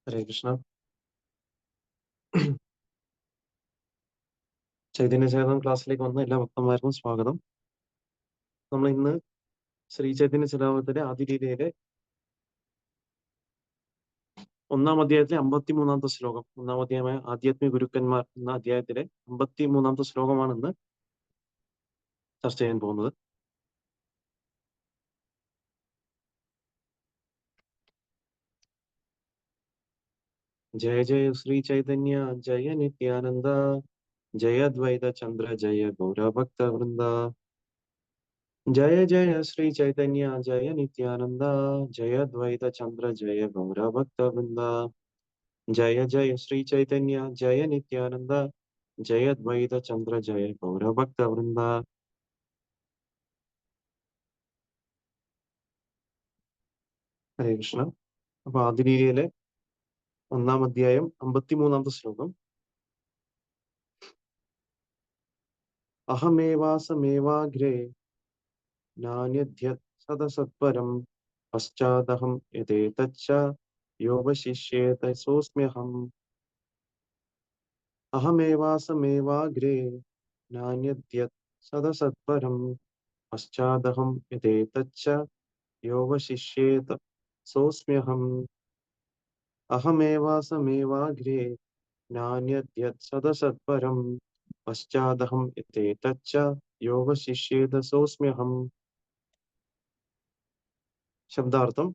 ഹരേ കൃഷ്ണ. ചൈതന്യചേതനം ക്ലാസ്സിലേക്ക് വന്ന എല്ലാ ഭക്തന്മാർക്കും സ്വാഗതം. നമ്മൾ ഇന്ന് ശ്രീ ചൈതന്യ ചരിതാമൃതത്തിലെ ആദിലീലയിലെ 1-ാം അധ്യായത്തിലെ 53-ാമത്തെ ശ്ലോകം, 1-ാം അധ്യായമായ ആധ്യാത്മിക ഗുരുക്കന്മാർ എന്ന അധ്യായത്തിലെ 53-ാമത്തെ ശ്ലോകമാണ് ഇന്ന് ചർച്ച ചെയ്യാൻ പോകുന്നത്. ജയ ജയ ശ്രീ ചൈതന്യ ജയ നിത്യാനന്ദ, ജയ ദ്വൈത ചന്ദ്ര ജയ ഗൗരഭക്ത വൃന്ദ. ജയ ജയ ശ്രീ ചൈതന്യ ജയ നിത്യാനന്ദ, ജയ ദ്വൈത ചന്ദ്ര ജയ ഗൗരഭക്ത വൃന്ദ. ജയ ജയ ശ്രീ ചൈതന്യ ജയ നിത്യാനന്ദ, ജയ ദ്വൈത ചന്ദ്ര ജയ ഗൗരഭക്ത വൃന്ദ. ഹരേ കൃഷ്ണ. അപ്പൊ ആദിലീലയിലെ 1-ാം അധ്യായം 53-ാമത്തെ ശ്ലോകം. അഹമേവാസമേവാഗ്രേ നാന്യദ്യത് സദസത്പരം, പശ്ചാദഹം യഥേതച്ച യോവശിഷ്യേത സോസ്മ്യഹം. അഹമേവാസമേവാഗ്രേ നാന്യദ്യത് സദസത്പരം, പശ്ചാദഹം യഥേതച്ച യോവശിഷ്യേത സോസ്മ്യഹം. അഹമേവാസമേവാഗ്രേ നാന്യദ്യത് സദസത്പരം, പശ്ചാദഹം യഥേതച്ച യോവശിഷ്യേത സോസ്മ്യഹം. ശബ്ദാർത്ഥം: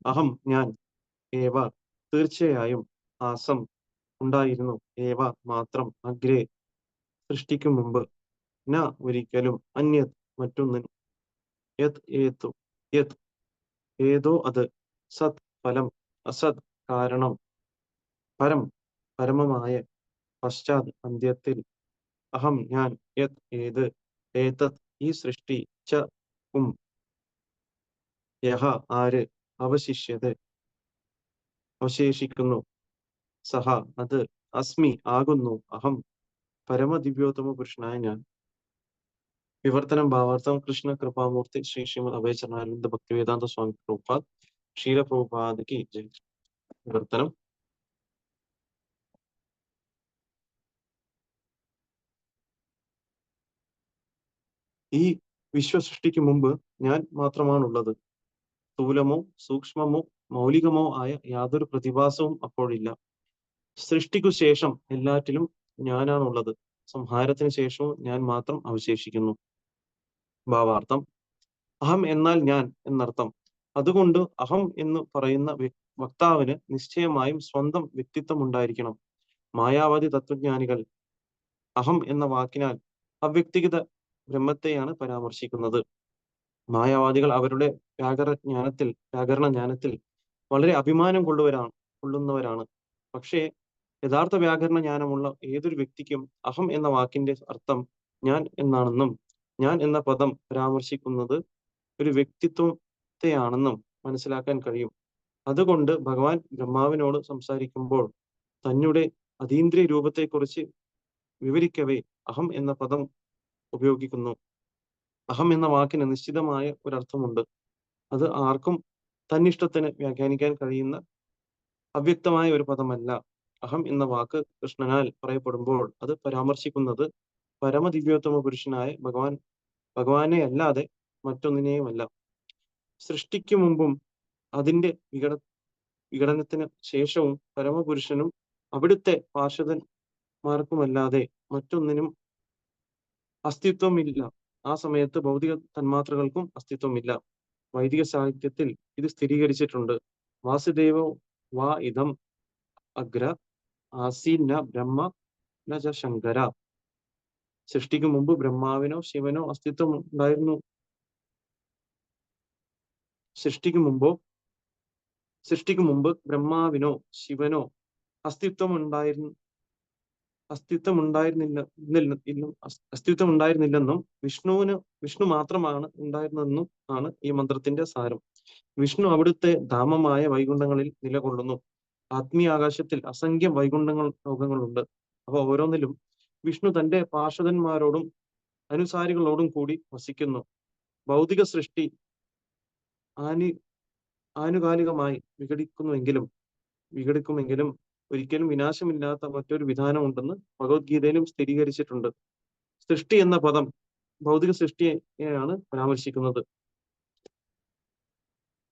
അഹം ഞാൻ, ഏവ തീർച്ചയായും, ആസം ഉണ്ടായിരുന്നു, ഏവ മാത്രം, അഗ്രേ സൃഷ്ടിക്കു മുമ്പ്, ന ഒരിക്കലും, അന്യത് മറ്റൊന്നിനും, യത് ഏതു യത് ഏതോ അത്, സത് ഫലം, അസത് കാരണം, പരം പരമമായ, പശ്ചാത് അന്ത്യത്തിൽ, അഹം ഞാൻ, യത് ഏത്, ഏതത് ഈ സൃഷ്ടി, ച യഹ ആര്, അവശിഷ്യത അവശേഷിക്കുന്നു, സഹ അത്, അസ്മി ആകുന്നു, അഹം പരമദിവ്യോത്തമ പുരുഷനായ ഞാൻ. വിവർത്തനം ഭാവാർത്ഥം: കൃഷ്ണ കൃപാമൂർത്തി ശ്രീ ശ്രീമദ് അഭയചരണാനന്ദ ഭക്തിവേദാന്ത സ്വാമി പ്രഭുപാദ് ക്ഷീര പ്രഭുപാദ് ജയ്. വിവർത്തനം: ഈ വിശ്വസൃഷ്ടിക്ക് മുമ്പ് ഞാൻ മാത്രമാണുള്ളത്. സ്ഥൂലമോ സൂക്ഷ്മമോ മൗലികമോ ആയ യാതൊരു പ്രതിഭാസവും അപ്പോഴില്ല. സൃഷ്ടിക്കു ശേഷം എല്ലാറ്റിലും ഞാനാണുള്ളത്. സംഹാരത്തിന് ശേഷവും ഞാൻ മാത്രം അവശേഷിക്കുന്നു. ഭാവാർത്ഥം: അഹം എന്നാൽ ഞാൻ എന്നർത്ഥം. അതുകൊണ്ട് അഹം എന്ന് പറയുന്ന വക്താവിന് നിശ്ചയമായും സ്വന്തം വ്യക്തിത്വം ഉണ്ടായിരിക്കണം. മായാവാദി തത്വജ്ഞാനികൾ അഹം എന്ന വാക്കിനാൽ അവ്യക്തിഗത ബ്രഹ്മത്തെയാണ് പരാമർശിക്കുന്നത്. മായാവാദികൾ അവരുടെ വ്യാകരണ ജ്ഞാനത്തിൽ വളരെ അഭിമാനം കൊള്ളുന്നവരാണ്. പക്ഷേ യഥാർത്ഥ വ്യാകരണ ജ്ഞാനമുള്ള ഏതൊരു വ്യക്തിക്കും അഹം എന്ന വാക്കിന്റെ അർത്ഥം ഞാൻ എന്നാണെന്നും, ഞാൻ എന്ന പദം പരാമർശിക്കുന്നത് ഒരു വ്യക്തിത്വത്തെയാണെന്നും മനസ്സിലാക്കാൻ കഴിയും. അതുകൊണ്ട് ഭഗവാൻ ബ്രഹ്മാവിനോട് സംസാരിക്കുമ്പോൾ തന്നെ അതീന്ദ്രിയ രൂപത്തെക്കുറിച്ച് വിവരിക്കവേ അഹം എന്ന പദം ഉപയോഗിക്കുന്നു. അഹം എന്ന വാക്കിന് നിശ്ചിതമായ ഒരർത്ഥമുണ്ട്. അത് ആർക്കും തന്നിഷ്ടത്തിന് വ്യാഖ്യാനിക്കാൻ കഴിയുന്ന അവ്യക്തമായ ഒരു പദമല്ല. അഹം എന്ന വാക്ക് കൃഷ്ണനാൽ പറയപ്പെടുമ്പോൾ അത് പരാമർശിക്കുന്നത് പരമദിവ്യോത്തമ പുരുഷനായ ഭഗവാനെ അല്ലാതെ മറ്റൊന്നിനെയുമല്ല. സൃഷ്ടിക്കു മുമ്പും അതിന്റെ വിഘടനത്തിന് ശേഷവും പരമപുരുഷനും അവിടുത്തെ പാർഷദന്മാർക്കുമല്ലാതെ മറ്റൊന്നിനും അസ്തിത്വമില്ല. ആ സമയത്ത് ഭൗതിക തന്മാത്രകൾക്കും അസ്തിത്വമില്ല. വൈദിക സാഹിത്യത്തിൽ ഇത് സ്ഥിരീകരിച്ചിട്ടുണ്ട്. വാസുദേവോ വാ ഇദം അഗ്ര ആസീൻ ന ബ്രഹ്മ ന ച ശങ്കര. സൃഷ്ടിക്ക് മുമ്പ് ബ്രഹ്മാവിനോ ശിവനോ അസ്തിത്വം ഉണ്ടായിരുന്നു. സൃഷ്ടിക്ക് മുമ്പ് ബ്രഹ്മാവിനോ ശിവനോ അസ്തിത്വമുണ്ടായിരുന്നില്ലെന്നും വിഷ്ണു മാത്രമാണ് ഉണ്ടായിരുന്നതെന്നും ആണ് ഈ മന്ത്രത്തിന്റെ സാരം. വിഷ്ണു അവിടുത്തെ ധാമമായ വൈകുണ്ഠങ്ങളിൽ നിലകൊള്ളുന്നു. ആത്മീയ ആകാശത്തിൽ അസംഖ്യം ലോകങ്ങളുണ്ട്. അവ ഓരോന്നിലും വിഷ്ണു തന്റെ പാർഷദന്മാരോടും അനുസാരികളോടും കൂടി വസിക്കുന്നു. ഭൗതിക സൃഷ്ടി ആനുകാലികമായി വിഘടിക്കുമെങ്കിലും ഒരിക്കലും വിനാശമില്ലാത്ത മറ്റൊരു വിധാനമുണ്ടെന്ന് ഭഗവത്ഗീതയിലും സ്ഥിരീകരിച്ചിട്ടുണ്ട്. സൃഷ്ടി എന്ന പദം ഭൗതിക സൃഷ്ടിയെയാണ് പരാമർശിക്കുന്നത്.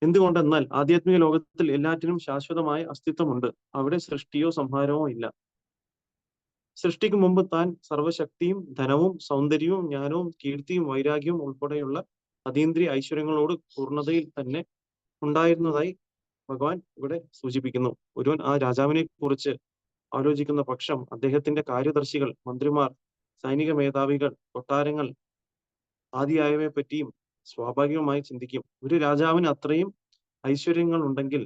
എന്തുകൊണ്ടെന്നാൽ ആധ്യാത്മിക ലോകത്തിൽ എല്ലാറ്റിനും ശാശ്വതമായ അസ്തിത്വമുണ്ട്. അവിടെ സൃഷ്ടിയോ സംഹാരമോ ഇല്ല. സൃഷ്ടിക്ക് മുമ്പ് താൻ സർവശക്തിയും ധനവും സൗന്ദര്യവും ജ്ഞാനവും കീർത്തിയും വൈരാഗ്യവും ഉൾപ്പെടെയുള്ള അതീന്ദ്രിയ ഐശ്വര്യങ്ങളോട് പൂർണ്ണതയിൽ തന്നെ ഉണ്ടായിരുന്നതായി ഭഗവാൻ ഇവിടെ സൂചിപ്പിക്കുന്നു. ഒരുവൻ ആ രാജാവിനെ കുറിച്ച് ആലോചിക്കുന്ന പക്ഷം അദ്ദേഹത്തിന്റെ കാര്യദർശികൾ, മന്ത്രിമാർ, സൈനിക മേധാവികൾ, കൊട്ടാരങ്ങൾ ആദിയായവയെ പറ്റിയും സ്വാഭാവികമായി ചിന്തിക്കും. ഒരു രാജാവിന് അത്രയും ഐശ്വര്യങ്ങൾ ഉണ്ടെങ്കിൽ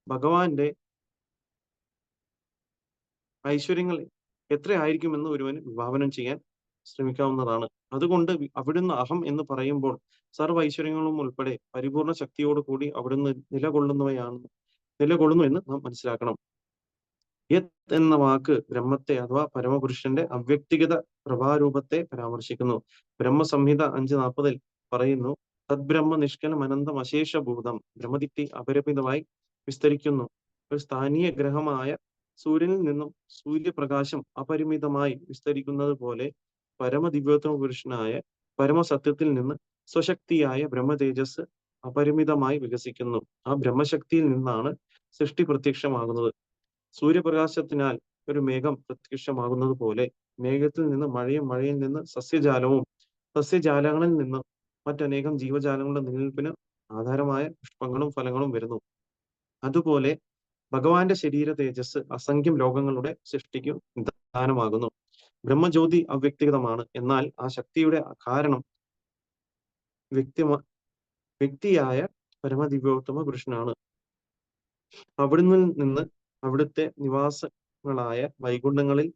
ഭഗവാന്റെ ഐശ്വര്യങ്ങൾ എത്രയായിരിക്കുമെന്ന് ഒരുവന് വിഭാവനം ചെയ്യാൻ ശ്രമിക്കാവുന്നതാണ്. അതുകൊണ്ട് അവിടുന്ന് അഹം എന്ന് പറയുമ്പോൾ സർവ്വ ഐശ്വര്യങ്ങളും ഉൾപ്പെടെ പരിപൂർണ ശക്തിയോട് കൂടി അവിടുന്ന് നിലകൊള്ളുന്നു എന്ന് നാം മനസ്സിലാക്കണം. യത് എന്ന വാക്ക് ബ്രഹ്മത്തെ അഥവാ പരമപുരുഷന്റെ അവ്യക്തിഗത പ്രഭാരൂപത്തെ പരാമർശിക്കുന്നു. ബ്രഹ്മസംഹിത 5:40 പറയുന്നു, തദ്ബ്രഹ്മ നിഷ്കലം അനന്തം അശേഷഭൂതം ബ്രഹ്മദിറ്റി അപരിമിതമായി വിസ്തരിക്കുന്നു. ഒരു സ്ഥാനീയ ഗ്രഹമായ സൂര്യനിൽ നിന്നും സൂര്യപ്രകാശം അപരിമിതമായി വിസ്തരിക്കുന്നത് പോലെ പരമദിവ്യോത്തമ പുരുഷനായ പരമസത്യത്തിൽ നിന്ന് സ്വശക്തിയായ ബ്രഹ്മതേജസ് അപരിമിതമായി വികസിക്കുന്നു. ആ ബ്രഹ്മശക്തിയിൽ നിന്നാണ് സൃഷ്ടി പ്രത്യക്ഷമാകുന്നത്. സൂര്യപ്രകാശത്തിനാൽ ഒരു മേഘം പ്രത്യക്ഷമാകുന്നത് പോലെ മേഘത്തിൽ നിന്ന് മഴയും, മഴയിൽ നിന്ന് സസ്യജാലവും, സസ്യജാലങ്ങളിൽ നിന്ന് മറ്റനേകം ജീവജാലങ്ങളുടെ നിലനിൽപ്പിന് ആധാരമായ പുഷ്പങ്ങളും ഫലങ്ങളും വരുന്നു. അതുപോലെ ഭഗവാന്റെ ശരീര തേജസ് അസംഖ്യം ലോകങ്ങളുടെ സൃഷ്ടിക്ക് നിദാനമാകുന്നു. ബ്രഹ്മജ്യോതി അവ്യക്തിഗതമാണ്. എന്നാൽ ആ ശക്തിയുടെ കാരണം വ്യക്തിയായ പരമദിവ്യോത്തമ പുരുഷനാണ്. അവിടുന്ന് നിന്ന് അവിടുത്തെ നിവാസങ്ങളായ വൈകുണ്ഠങ്ങളിൽ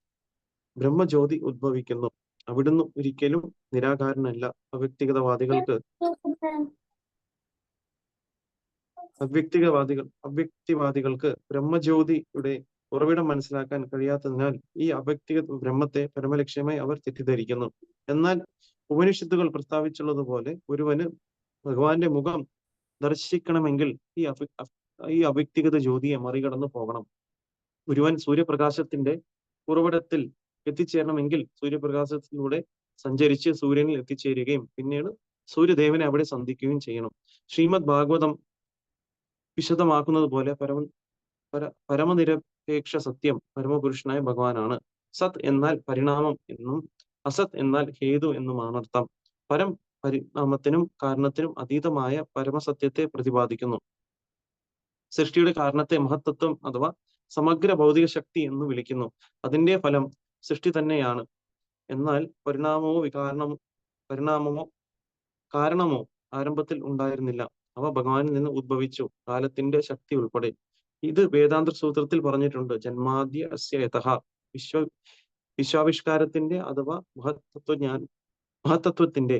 ബ്രഹ്മജ്യോതി ഉദ്ഭവിക്കുന്നു. അവിടുന്ന് ഒരിക്കലും നിരാകാരനല്ല. അവ്യക്തിവാദികൾക്ക് ബ്രഹ്മജ്യോതിയുടെ ഉറവിടം മനസ്സിലാക്കാൻ കഴിയാത്തതിനാൽ ഈ അവ്യക്തിഗത ബ്രഹ്മത്തെ പരമലക്ഷ്യമായി അവർ തെറ്റിദ്ധരിക്കുന്നു. എന്നാൽ ഉപനിഷത്തുകൾ പ്രസ്താവിച്ചുള്ളതുപോലെ ഒരുവന് ഭഗവാന്റെ മുഖം ദർശിക്കണമെങ്കിൽ ഈ അവ്യക്തിഗത ജ്യോതിയെ മറികടന്നു പോകണം. ഒരുവൻ സൂര്യപ്രകാശത്തിന്റെ ഉറവിടത്തിൽ എത്തിച്ചേരണമെങ്കിൽ സൂര്യപ്രകാശത്തിലൂടെ സഞ്ചരിച്ച് സൂര്യനിൽ എത്തിച്ചേരുകയും പിന്നീട് സൂര്യദേവനെ അവിടെ സന്ധിക്കുകയും ചെയ്യണം. ശ്രീമദ് ഭാഗവതം വിശദമാക്കുന്നത് പോലെ പരമനിരപേക്ഷ സത്യം പരമപുരുഷനായ ഭഗവാനാണ്. സത് എന്നാൽ പരിണാമം എന്നും അസത് എന്നാൽ ഹേതു എന്നുമാണ് അർത്ഥം. പരിണാമത്തിനും കാരണത്തിനും അതീതമായ പരമസത്യത്തെ പ്രതിപാദിക്കുന്നു. സൃഷ്ടിയുടെ കാരണത്തെ മഹത്തത്വം അഥവാ സമഗ്ര ഭൗതിക ശക്തി എന്ന് വിളിക്കുന്നു. അതിന്റെ ഫലം സൃഷ്ടി തന്നെയാണ്. എന്നാൽ കാരണമോ ആരംഭത്തിൽ ഉണ്ടായിരുന്നില്ല. അവ ഭഗവാനിൽ നിന്ന് ഉദ്ഭവിച്ചു, കാലത്തിന്റെ ശക്തി ഉൾപ്പെടെ. ഇത് വേദാന്ത സൂത്രത്തിൽ പറഞ്ഞിട്ടുണ്ട്. ജന്മാദ്യ അസ്യ യതഃ വിശ്വാവിഷ്കാരത്തിന്റെ അഥവാ മഹത്തത്വത്തിന്റെ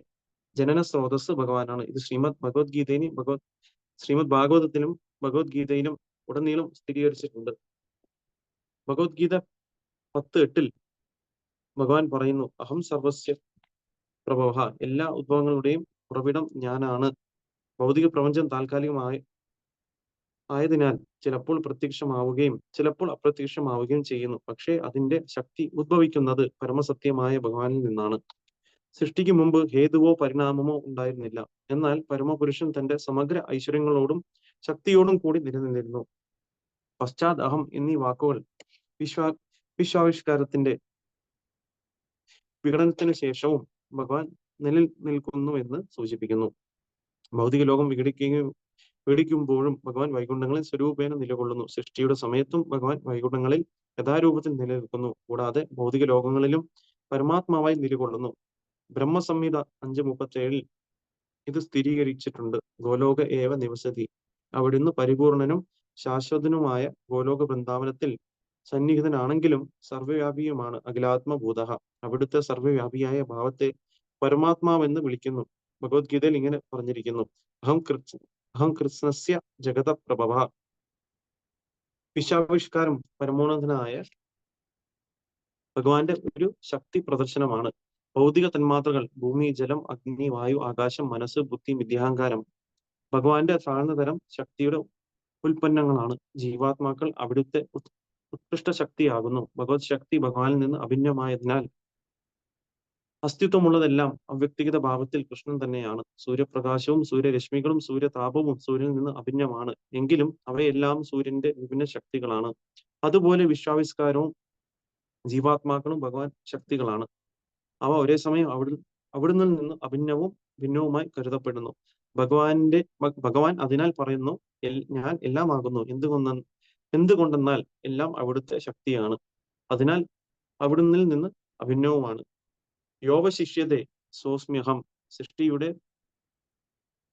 ജനന സ്രോതസ് ഭഗവാനാണ്. ഇത് ശ്രീമദ് ഭാഗവതത്തിലും ഭഗവത്ഗീതയിലും ഉടനീളം സ്ഥിരീകരിച്ചിട്ടുണ്ട്. ഭഗവത്ഗീത 10:8 ഭഗവാൻ പറയുന്നു, അഹം സർവസ്യ പ്രഭവഃ, എല്ലാ ഉദ്ഭവങ്ങളുടെയും ഉറവിടം ഞാനാണ്. ഭൗതിക പ്രപഞ്ചം ആയതിനാൽ ചിലപ്പോൾ പ്രത്യക്ഷമാവുകയും ചിലപ്പോൾ അപ്രത്യക്ഷമാവുകയും ചെയ്യുന്നു. പക്ഷേ അതിന്റെ ശക്തി ഉദ്ഭവിക്കുന്നത് പരമസത്യമായ ഭഗവാനിൽ നിന്നാണ്. സൃഷ്ടിക്ക് മുമ്പ് ഹേതുവോ പരിണാമമോ ഉണ്ടായിരുന്നില്ല. എന്നാൽ പരമപുരുഷൻ തന്റെ സമഗ്ര ഐശ്വര്യങ്ങളോടും ശക്തിയോടും കൂടി നിലനിന്നിരുന്നു. പശ്ചാത് അഹം എന്നീ വാക്കുകൾ വിശ്വാവിഷ്കാരത്തിന്റെ വിഘടനത്തിന് ശേഷവും ഭഗവാൻ നിലനിൽക്കുന്നു എന്ന് സൂചിപ്പിക്കുന്നു. ഭൗതിക ലോകം വിഘടിക്കുമ്പോഴും ഭഗവാൻ വൈകുണ്ഠങ്ങളിൽ സ്വരൂപേണ നിലകൊള്ളുന്നു. സൃഷ്ടിയുടെ സമയത്തും ഭഗവാൻ വൈകുണ്ഠങ്ങളിൽ യഥാരൂപത്തിൽ നിലനിൽക്കുന്നു. കൂടാതെ ഭൗതിക ലോകങ്ങളിലും പരമാത്മാവായി നിലകൊള്ളുന്നു. ബ്രഹ്മസംഹിത 5:37 ഇത് സ്ഥിരീകരിച്ചിട്ടുണ്ട്. ഗോലോക ഏവ നിവസതി, അവിടുന്ന് പരിപൂർണനും ശാശ്വതനുമായ ഗോലോക വൃന്ദാവനത്തിൽ സന്നിഹിതനാണെങ്കിലും സർവ്വവ്യാപിയുമാണ്. അഖിലാത്മഭൂതഃ, അവിടുത്തെ സർവ്വവ്യാപിയായ ഭാവത്തെ പരമാത്മാവെന്ന് വിളിക്കുന്നു. ഭഗവത്ഗീതയിൽ ഇങ്ങനെ പറഞ്ഞിരിക്കുന്നു, അഹം കൃഷ്ണസ്യ ജഗത പ്രഭവഃ. വിശ്വാവിഷ്കാരം പരമോന്നതനായ ഭഗവാന്റെ ഒരു ശക്തി പ്രദർശനമാണ്. ഭൗതിക തന്മാത്രകൾ, ഭൂമി, ജലം, അഗ്നി, വായു, ആകാശം, മനസ്സ്, ബുദ്ധി, വിദ്യാഹങ്കാരം ഭഗവാന്റെ താഴ്ന്ന തരം ശക്തിയുടെ ഉൽപ്പന്നങ്ങളാണ്. ജീവാത്മാക്കൾ അവിടുത്തെ ഉത്കൃഷ്ട ശക്തിയാകുന്നു. ഭഗവത് ശക്തി ഭഗവാനിൽ നിന്ന് അഭിന്നമായതിനാൽ അസ്തിത്വമുള്ളതെല്ലാം അവ്യക്തിഗത ഭാവത്തിൽ കൃഷ്ണൻ തന്നെയാണ്. സൂര്യപ്രകാശവും സൂര്യരശ്മികളും സൂര്യതാപവും സൂര്യനിൽ നിന്ന് അഭിന്നമാണ്. എങ്കിലും അവയെല്ലാം സൂര്യന്റെ വിഭിന്ന ശക്തികളാണ്. അതുപോലെ വിശ്വാവിഷ്കാരവും ജീവാത്മാക്കളും ഭഗവാൻ ശക്തികളാണ്. അവ ഒരേ സമയം അവിടുന്ന് നിന്ന് അഭിന്നവും ഭിന്നവുമായി കരുതപ്പെടുന്നു. ഭഗവാൻ അതിനാൽ പറയുന്നു, ഞാൻ എല്ലാമാകുന്നു. എന്തുകൊണ്ടെന്നാൽ എല്ലാം അവിടുത്തെ ശക്തിയാണ്. അതിനാൽ അവിടുന്നിൽ നിന്ന് അഭിന്നവുമാണ്. യോവശിഷ്യതേ സോസ്മ്യഹം. സൃഷ്ടിയുടെ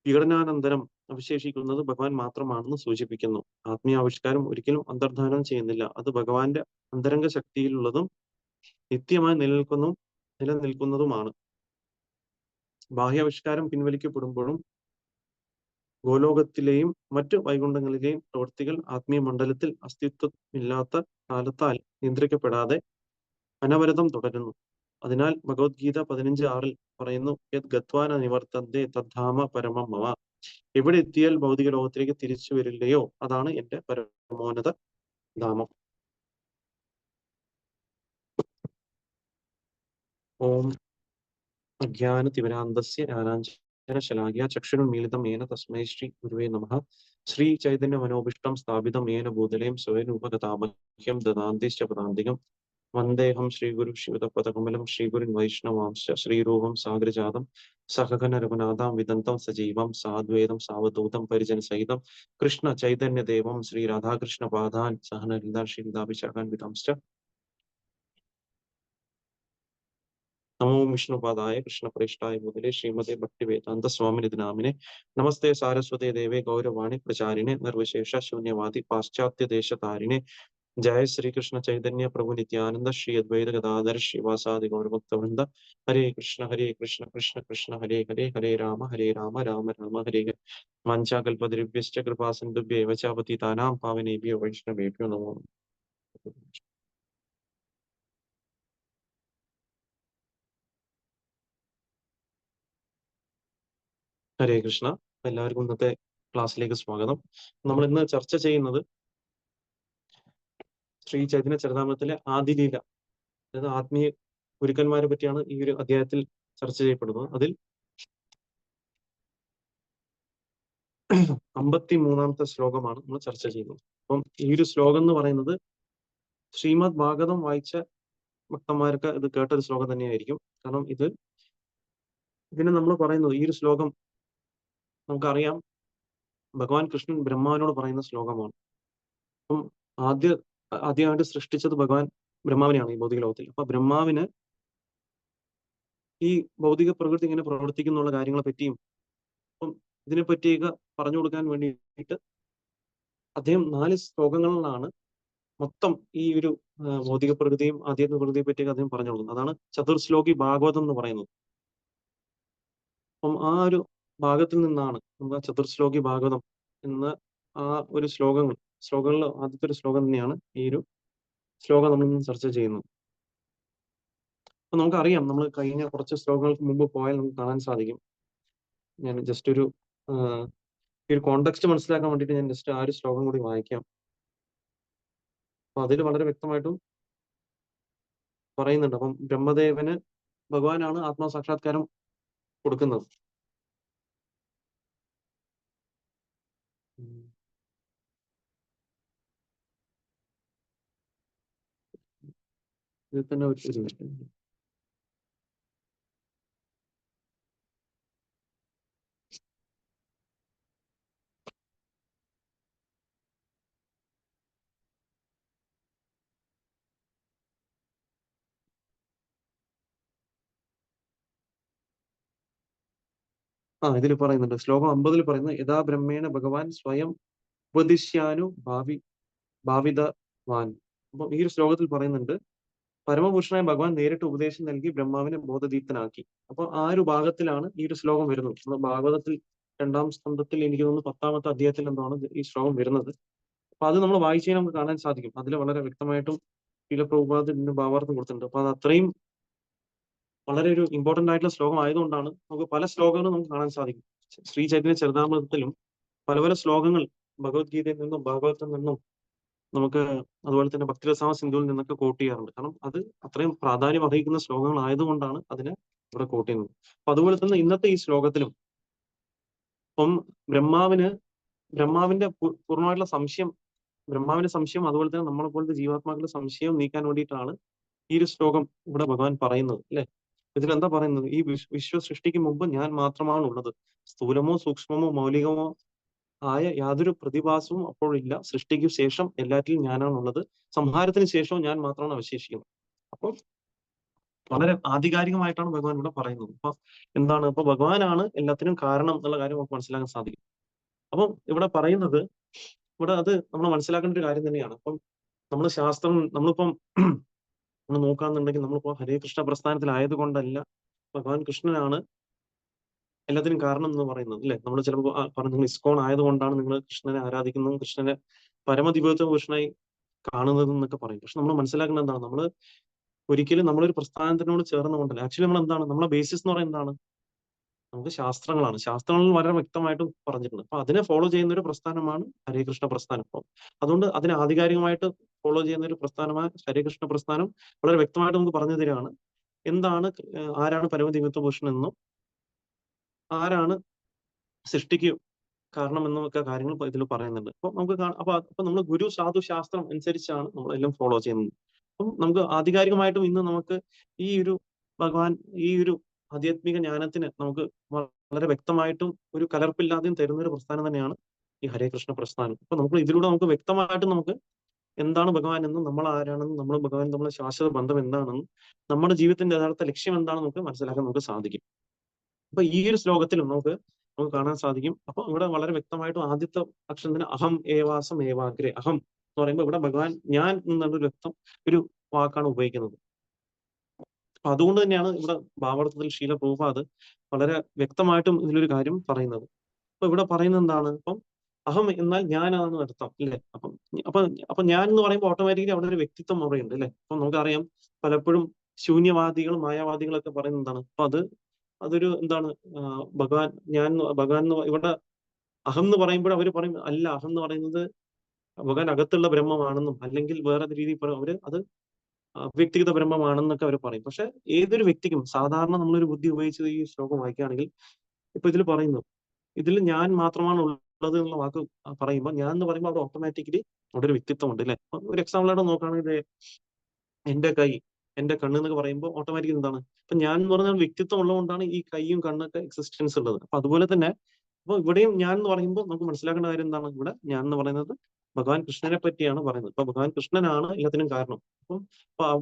വിഘടനാനന്തരം അവശേഷിക്കുന്നത് ഭഗവാൻ മാത്രമാണെന്ന് സൂചിപ്പിക്കുന്നു. ആത്മീയാവിഷ്കാരം ഒരിക്കലും അന്തർധാനം ചെയ്യുന്നില്ല. അത് ഭഗവാന്റെ അന്തരംഗ ശക്തിയിലുള്ളതും നിത്യമായി നിലനിൽക്കുന്നതുമാണ്. ബാഹ്യാവിഷ്കാരം പിൻവലിക്കപ്പെടുമ്പോഴും ഗോലോകത്തിലെയും മറ്റു വൈകുണ്ഠങ്ങളിലെയും പ്രവൃത്തികൾ ആത്മീയ മണ്ഡലത്തിൽ അസ്തിത്വമില്ലാത്ത കാലത്താൽ നിയന്ത്രിക്കപ്പെടാതെ അനവരതം തുടരുന്നു. അതിനാൽ ഭഗവത്ഗീത 15:6 പറയുന്നു, യത് ഗത്വാന നിവർത്തന്തേ തദ്ധാമ പരമം മമ. എവിടെ എത്തിയാൽ ഭൗതിക ലോകത്തിലേക്ക് തിരിച്ചു വരില്ലയോ അതാണ് എന്റെ പരമോന്നത ധാമം. ഓം അജ്ഞാനതിമിരാന്ധസ്യ ജ്ഞാനാഞ്ജനശലാകയാ ചക്ഷുരുന്മീലിതം യേന തസ്മൈ ശ്രീ ഗുരുവേ നമഃ. ശ്രീ ചൈതന്യ മനോഭീഷ്ടം സ്ഥാപിതം യേന ഭൂതലേം സ്വയരൂപകഥാമഹ്യം ദദാന്തിശ്ച പദാന്തികം. വന്ദേഹം ശ്രീഗുരു ശിവതപദകമലം ശ്രീഗുരുൻ വൈഷ്ണവാംശ്ച ശ്രീരൂപം സാഗരജാതം സഹഗണ രഘുനാഥാം വിദന്തം സജീവം സാദ്വൈതം സാവധൂതം പരിജനസഹിതം കൃഷ്ണ ചൈതന്യദേവം ശ്രീ രാധാകൃഷ്ണ പാദാൻ സഹനലീലാ ശ്രീലതാഭിഷേകാൻ വിദംശ്ച. നമോ വിഷ്ണുപാദായ കൃഷ്ണപ്രേഷ്ഠായ മുതലേ ശ്രീമതേ ഭക്തിവേദാന്ത സ്വാമിനിധി നാമിനെ. നമസ്തേ സാരസ്വതേ ദേവേ ഗൗരവാണി പ്രചാരിണെ നിർവിശേഷ ശൂന്യവാദി പാശ്ചാത്യ ദേശതാരിണെ. ജയ ശ്രീകൃഷ്ണ ചൈതന്യ പ്രഭു നിത്യാനന്ദ ശ്രീ അദ്വൈത ഗദാധര ശ്രീവാസാദി ഗൗരഭക്തവൃന്ദ. ഹരേ കൃഷ്ണ കൃഷ്ണ കൃഷ്ണ ഹരേ ഹരേ, ഹരേ രാമ രാമ രാമ ഹരേ ഹരേ. വാഞ്ചാകൽപതരുഭ്യശ്ച കൃപാസിന്ധുഭ്യൈവ ച പതിതാനാം പാവനേഭ്യോ വൈഷ്ണവേഭ്യോ നമോ. ഹരേ കൃഷ്ണ. എല്ലാവർക്കും ഇന്നത്തെ ക്ലാസ്സിലേക്ക് സ്വാഗതം. നമ്മൾ ഇന്ന് ചർച്ച ചെയ്യുന്നത് ശ്രീ ചൈതന്യ ചരിതാമൃതത്തിലെ ആദിലീല, അതായത് ആത്മീയ ഗുരുക്കന്മാരെ പറ്റിയാണ് ഈ ഒരു അധ്യായത്തിൽ ചർച്ച ചെയ്യപ്പെടുന്നത്. അതിൽ 53-ാമത്തെ ശ്ലോകമാണ് നമ്മൾ ചർച്ച ചെയ്യുന്നത്. അപ്പം ഈ ഒരു ശ്ലോകം എന്ന് പറയുന്നത് ശ്രീമദ് ഭാഗവതം വായിച്ച ഭക്തന്മാർക്ക് ഇത് കേട്ടൊരു ശ്ലോകം തന്നെയായിരിക്കും. കാരണം ഇതിനെ നമ്മൾ പറയുന്നത്, ഈ ഒരു ശ്ലോകം നമുക്കറിയാം ഭഗവാൻ കൃഷ്ണൻ ബ്രഹ്മാവിനോട് പറയുന്ന ശ്ലോകമാണ്. അപ്പം ആദ്യമായിട്ട് സൃഷ്ടിച്ചത് ഭഗവാൻ ബ്രഹ്മാവിനെയാണ് ഈ ഭൗതിക ലോകത്തിൽ. അപ്പൊ ബ്രഹ്മാവിന് ഈ ഭൗതിക പ്രകൃതി ഇങ്ങനെ പ്രവർത്തിക്കുന്നുള്ള കാര്യങ്ങളെ പറ്റിയും അപ്പം ഇതിനെ പറ്റിയൊക്കെ പറഞ്ഞു കൊടുക്കാൻ വേണ്ടിയിട്ട് അദ്ദേഹം 4 ശ്ലോകങ്ങളിലാണ് മൊത്തം ഈ ഒരു ഭൗതിക പ്രകൃതിയും ആധ്യാത്മിക പ്രകൃതിയെ പറ്റിയൊക്കെ അദ്ദേഹം പറഞ്ഞു കൊടുക്കുന്നത്. അതാണ് ചതുർശ്ലോകി ഭാഗവതം എന്ന് പറയുന്നത്. അപ്പം ആ ഒരു ഭാഗത്തിൽ നിന്നാണ് നമുക്ക് ചതുർശ്ലോകി ഭാഗവതം എന്ന ആ ഒരു ശ്ലോകങ്ങളിൽ ആദ്യത്തെ ഒരു ശ്ലോകം തന്നെയാണ് ഈ ഒരു ശ്ലോകം നമ്മൾ ഇന്ന് ചർച്ച ചെയ്യുന്നത്. അപ്പൊ നമുക്കറിയാം, നമ്മൾ കഴിഞ്ഞ കുറച്ച് ശ്ലോകങ്ങൾക്ക് മുമ്പ് പോയാൽ നമുക്ക് കാണാൻ സാധിക്കും. ഞാൻ ജസ്റ്റ് ഒരു കോണ്ടെക്സ്റ്റ് മനസ്സിലാക്കാൻ വേണ്ടിയിട്ട് ഞാൻ ജസ്റ്റ് ആ ഒരു ശ്ലോകം കൂടി വായിക്കാം. അപ്പൊ അതിൽ വളരെ വ്യക്തമായിട്ടും പറയുന്നുണ്ട്. അപ്പം ബ്രഹ്മദേവന് ഭഗവാനാണ് ആത്മസാക്ഷാത്കാരം കൊടുക്കുന്നത്. ഇതിൽ തന്നെ ഒരു മിനിറ്റ്. ഇതിൽ പറയുന്നുണ്ട്, ശ്ലോകം 50-ൽ പറയുന്നത്, യഥാ ബ്രഹ്മേണ ഭഗവാൻ സ്വയം ഉപദിശ്യാനു ഭാവിതവാൻ. അപ്പൊ ഈ ഒരു ശ്ലോകത്തിൽ പറയുന്നുണ്ട്, പരമപുരുഷനായ ഭഗവാൻ നേരിട്ട് ഉപദേശം നൽകി ബ്രഹ്മാവിനെ ബോധദീപ്തനാക്കി. അപ്പൊ ആ ഒരു ഭാഗത്തിലാണ് ഈ ഒരു ശ്ലോകം വരുന്നത്. ഭാഗവതത്തിൽ 2-ാം സ്കന്ധത്തിൽ എനിക്ക് തോന്നുന്നു 10-ാമത്തെ അധ്യായത്തിൽ എന്താണ് ഈ ശ്ലോകം വരുന്നത്. അപ്പൊ അത് നമ്മൾ വായിച്ചു കഴിഞ്ഞാൽ നമുക്ക് കാണാൻ സാധിക്കും. അതിൽ വളരെ വ്യക്തമായിട്ടും ശീലപ്രഭുപാദ് ഇതിന്റെ ഭാവാർത്ഥം കൊടുത്തിട്ടുണ്ട്. അപ്പൊ അത് അത്രയും വളരെ ഒരു ഇമ്പോർട്ടന്റ് ആയിട്ടുള്ള ശ്ലോകം ആയതുകൊണ്ടാണ് നമുക്ക് പല ശ്ലോകങ്ങളും നമുക്ക് കാണാൻ സാധിക്കും. ശ്രീ ചൈതന്യ ചരിതാമൃതത്തിലും പല ശ്ലോകങ്ങൾ ഭഗവത്ഗീതയിൽ നിന്നും ഭാഗവതത്തിൽ നിന്നും നമുക്ക് അതുപോലെ തന്നെ ഭക്തിരസാമ സിന്ധുവിൽ നിന്നൊക്കെ കോട്ട് ചെയ്യാറുണ്ട്. കാരണം അത് അത്രയും പ്രാധാന്യം അർഹിക്കുന്ന ശ്ലോകങ്ങളായതുകൊണ്ടാണ് അതിനെ ഇവിടെ കോട്ട് ചെയ്യുന്നത്. അപ്പൊ അതുപോലെ തന്നെ ഇന്നത്തെ ഈ ശ്ലോകത്തിലും ഇപ്പം ബ്രഹ്മാവിന് ബ്രഹ്മാവിന്റെ പൂർണ്ണമായിട്ടുള്ള സംശയം, ബ്രഹ്മാവിന്റെ സംശയം അതുപോലെ തന്നെ നമ്മളെ പോലത്തെ ജീവാത്മാക്കളുടെ സംശയം നീക്കാൻ വേണ്ടിയിട്ടാണ് ഈ ഒരു ശ്ലോകം ഇവിടെ ഭഗവാൻ പറയുന്നത്, അല്ലെ? ഇതിലെന്താ പറയുന്നത്? ഈ വിശ്വ സൃഷ്ടിക്ക് മുമ്പ് ഞാൻ മാത്രമാണ് ഉള്ളത്. സ്ഥൂലമോ സൂക്ഷ്മമോ മൗലികമോ ആയ യാതൊരു പ്രതിഭാസവും അപ്പോഴില്ല. സൃഷ്ടിക്ക് ശേഷം എല്ലാറ്റിലും ഞാനാണുള്ളത്. സംഹാരത്തിന് ശേഷവും ഞാൻ മാത്രമാണ് അവശേഷിക്കുന്നത്. അപ്പോൾ വളരെ ആധികാരികമായിട്ടാണ് ഭഗവാൻ ഇവിടെ പറയുന്നത്. അപ്പൊ എന്താണ്? അപ്പൊ ഭഗവാനാണ് എല്ലാത്തിനും കാരണം എന്നുള്ള കാര്യം നമുക്ക് മനസ്സിലാക്കാൻ സാധിക്കും. അപ്പം ഇവിടെ പറയുന്നത്, ഇവിടെ അത് നമ്മൾ മനസ്സിലാക്കേണ്ട ഒരു കാര്യം തന്നെയാണ്. അപ്പം നമ്മൾ ശാസ്ത്രം നമ്മളിപ്പം നമ്മൾ നോക്കുകയാണെന്നുണ്ടെങ്കിൽ നമ്മളിപ്പോ ഹരേ കൃഷ്ണ പ്രസ്ഥാനത്തിലായത് കൊണ്ടല്ല ഭഗവാൻ കൃഷ്ണനാണ് എല്ലാത്തിനും കാരണം എന്ന് പറയുന്നത്, അല്ലെ? നമ്മൾ ചിലപ്പോൾ പറഞ്ഞു നിങ്ങൾ ഇസ്കോൺ ആയതുകൊണ്ടാണ് നിങ്ങൾ കൃഷ്ണനെ ആരാധിക്കുന്നതും കൃഷ്ണനെ പരമദിവ്യത്വ പുരുഷനായി കാണുന്നതും എന്നൊക്കെ പറയും. പക്ഷെ നമ്മൾ മനസ്സിലാക്കുന്നത് എന്താണ്? നമ്മൾ ഒരിക്കലും നമ്മളൊരു പ്രസ്ഥാനത്തിനോട് ചേർന്നുകൊണ്ടല്ല. ആക്ച്വലി നമ്മൾ എന്താണ്, നമ്മളെ ബേസിസ് എന്ന് പറയുന്നത് എന്താണ്? നമുക്ക് ശാസ്ത്രങ്ങളാണ്. ശാസ്ത്രങ്ങളിൽ വളരെ വ്യക്തമായിട്ട് പറഞ്ഞിട്ടുണ്ട്. അപ്പൊ അതിനെ ഫോളോ ചെയ്യുന്ന ഒരു പ്രസ്ഥാനമാണ് ഹരേകൃഷ്ണ പ്രസ്ഥാനം. അപ്പം അതുകൊണ്ട് അതിനെ ആധികാരികമായിട്ട് ഫോളോ ചെയ്യുന്ന ഒരു പ്രസ്ഥാനമായ ഹരേകൃഷ്ണ പ്രസ്ഥാനം വളരെ വ്യക്തമായിട്ട് നമുക്ക് പറഞ്ഞു തരികയാണ് എന്താണ്, ആരാണ് പരമദിവ്യത്വ പുരുഷൻ എന്നും ആരാണ് സൃഷ്ടിക്ക് കാരണം എന്നൊക്കെ കാര്യങ്ങൾ ഇതിൽ പറയുന്നുണ്ട്. അപ്പൊ നമുക്ക് അപ്പൊ നമ്മൾ ഗുരു സാധു ശാസ്ത്രം അനുസരിച്ചാണ് നമ്മളെല്ലാം ഫോളോ ചെയ്യുന്നത്. അപ്പം നമുക്ക് ആധികാരികമായിട്ടും ഇന്ന് നമുക്ക് ഈ ഒരു ഭഗവാൻ ഈ ഒരു ആധ്യാത്മിക ജ്ഞാനത്തിന് നമുക്ക് വളരെ വ്യക്തമായിട്ടും ഒരു കലർപ്പില്ലാതെയും തരുന്ന ഒരു പ്രസ്ഥാനം തന്നെയാണ് ഈ ഹരേ കൃഷ്ണ പ്രസ്ഥാനം. അപ്പൊ നമുക്ക് ഇതിലൂടെ നമുക്ക് വ്യക്തമായിട്ടും നമുക്ക് എന്താണ് ഭഗവാൻ എന്നും നമ്മൾ ആരാണെന്നും നമ്മൾ ഭഗവാൻ നമ്മളെ ശാശ്വത ബന്ധം എന്താണെന്നും നമ്മുടെ ജീവിതത്തിന്റെ യഥാർത്ഥ ലക്ഷ്യം എന്താണെന്ന് നമുക്ക് മനസ്സിലാക്കാൻ നമുക്ക് സാധിക്കും. അപ്പൊ ഈ ഒരു ശ്ലോകത്തിലും നമുക്ക് കാണാൻ സാധിക്കും. അപ്പൊ ഇവിടെ വളരെ വ്യക്തമായിട്ടും ആദ്യത്തെ അക്ഷരത്തിന് അഹം ഏവാസം ഏവാഗ്രേ, അഹം എന്ന് പറയുമ്പോൾ ഇവിടെ ഭഗവാൻ ഞാൻ എന്നുള്ളൊരു ഒരു വാക്കാണ് ഉപയോഗിക്കുന്നത്. അപ്പൊ അതുകൊണ്ട് തന്നെയാണ് ഇവിടെ ഭാവാർത്ഥത്തിൽ ശീല പ്രഭുപാദ് വളരെ വ്യക്തമായിട്ടും ഇതിലൊരു കാര്യം പറയുന്നത്. അപ്പൊ ഇവിടെ പറയുന്നത് എന്താണ്? അപ്പം അഹം എന്നാൽ ഞാനാണെന്ന് അർത്ഥം, ഇല്ലേ? അപ്പൊ അപ്പൊ ഞാൻ എന്ന് പറയുമ്പോൾ ഓട്ടോമാറ്റിക്കലി അവിടെ ഒരു വ്യക്തിത്വം അവിടെ ഉണ്ട്, അല്ലെ? അപ്പൊ നമുക്കറിയാം പലപ്പോഴും ശൂന്യവാദികൾ മായാവാദികളൊക്കെ പറയുന്നത് എന്താണ്? അപ്പൊ അതൊരു എന്താണ്, ഭഗവാൻ ഭഗവാൻ ഇവിടെ അഹം എന്ന് പറയുമ്പോൾ അവർ പറയും അല്ല, അഹം എന്ന് പറയുന്നത് ഭഗവാൻ അകത്തുള്ള ബ്രഹ്മമാണെന്നും അല്ലെങ്കിൽ വേറെ രീതിയിൽ പറയും അവര് അത് അവ്യക്തിഗത ബ്രഹ്മമാണെന്നൊക്കെ അവർ പറയും. പക്ഷെ ഏതൊരു വ്യക്തിക്കും സാധാരണ നമ്മളൊരു ബുദ്ധി ഉപയോഗിച്ച് ഈ ശ്ലോകം വായിക്കുകയാണെങ്കിൽ ഇപ്പൊ ഇതിൽ പറയുന്നു, ഇതിൽ ഞാൻ മാത്രമാണ് ഉള്ളത് എന്നുള്ള വാക്ക് പറയുമ്പോൾ ഞാൻ എന്ന് പറയുമ്പോൾ അവിടെ ഓട്ടോമാറ്റിക്കലി അവിടെ ഒരു വ്യക്തിത്വം ഉണ്ട്, അല്ലെ? ഒരു എക്സാമ്പിൾ ആയിട്ട് നോക്കുകയാണെങ്കിൽ എന്റെ കൈ, എന്റെ കണ്ണ് എന്നൊക്കെ പറയുമ്പോൾ ഓട്ടോമാറ്റിക്കലി എന്താണ്? അപ്പൊ ഞാൻ എന്ന് പറഞ്ഞാൽ വ്യക്തിത്വം ഉള്ളതുകൊണ്ടാണ് ഈ കൈയും കണ്ണൊക്കെ എക്സിസ്റ്റൻസ് ഉള്ളത്. അപ്പൊ അതുപോലെ തന്നെ അപ്പൊ ഇവിടെയും ഞാൻ എന്ന് പറയുമ്പോൾ നമുക്ക് മനസ്സിലാക്കേണ്ട കാര്യം എന്താണ്? ഇവിടെ ഞാൻ എന്ന് പറയുന്നത് ഭഗവാൻ കൃഷ്ണനെ പറ്റിയാണ് പറയുന്നത്. അപ്പൊ ഭഗവാൻ കൃഷ്ണനാണ് എല്ലാത്തിനും കാരണം. അപ്പം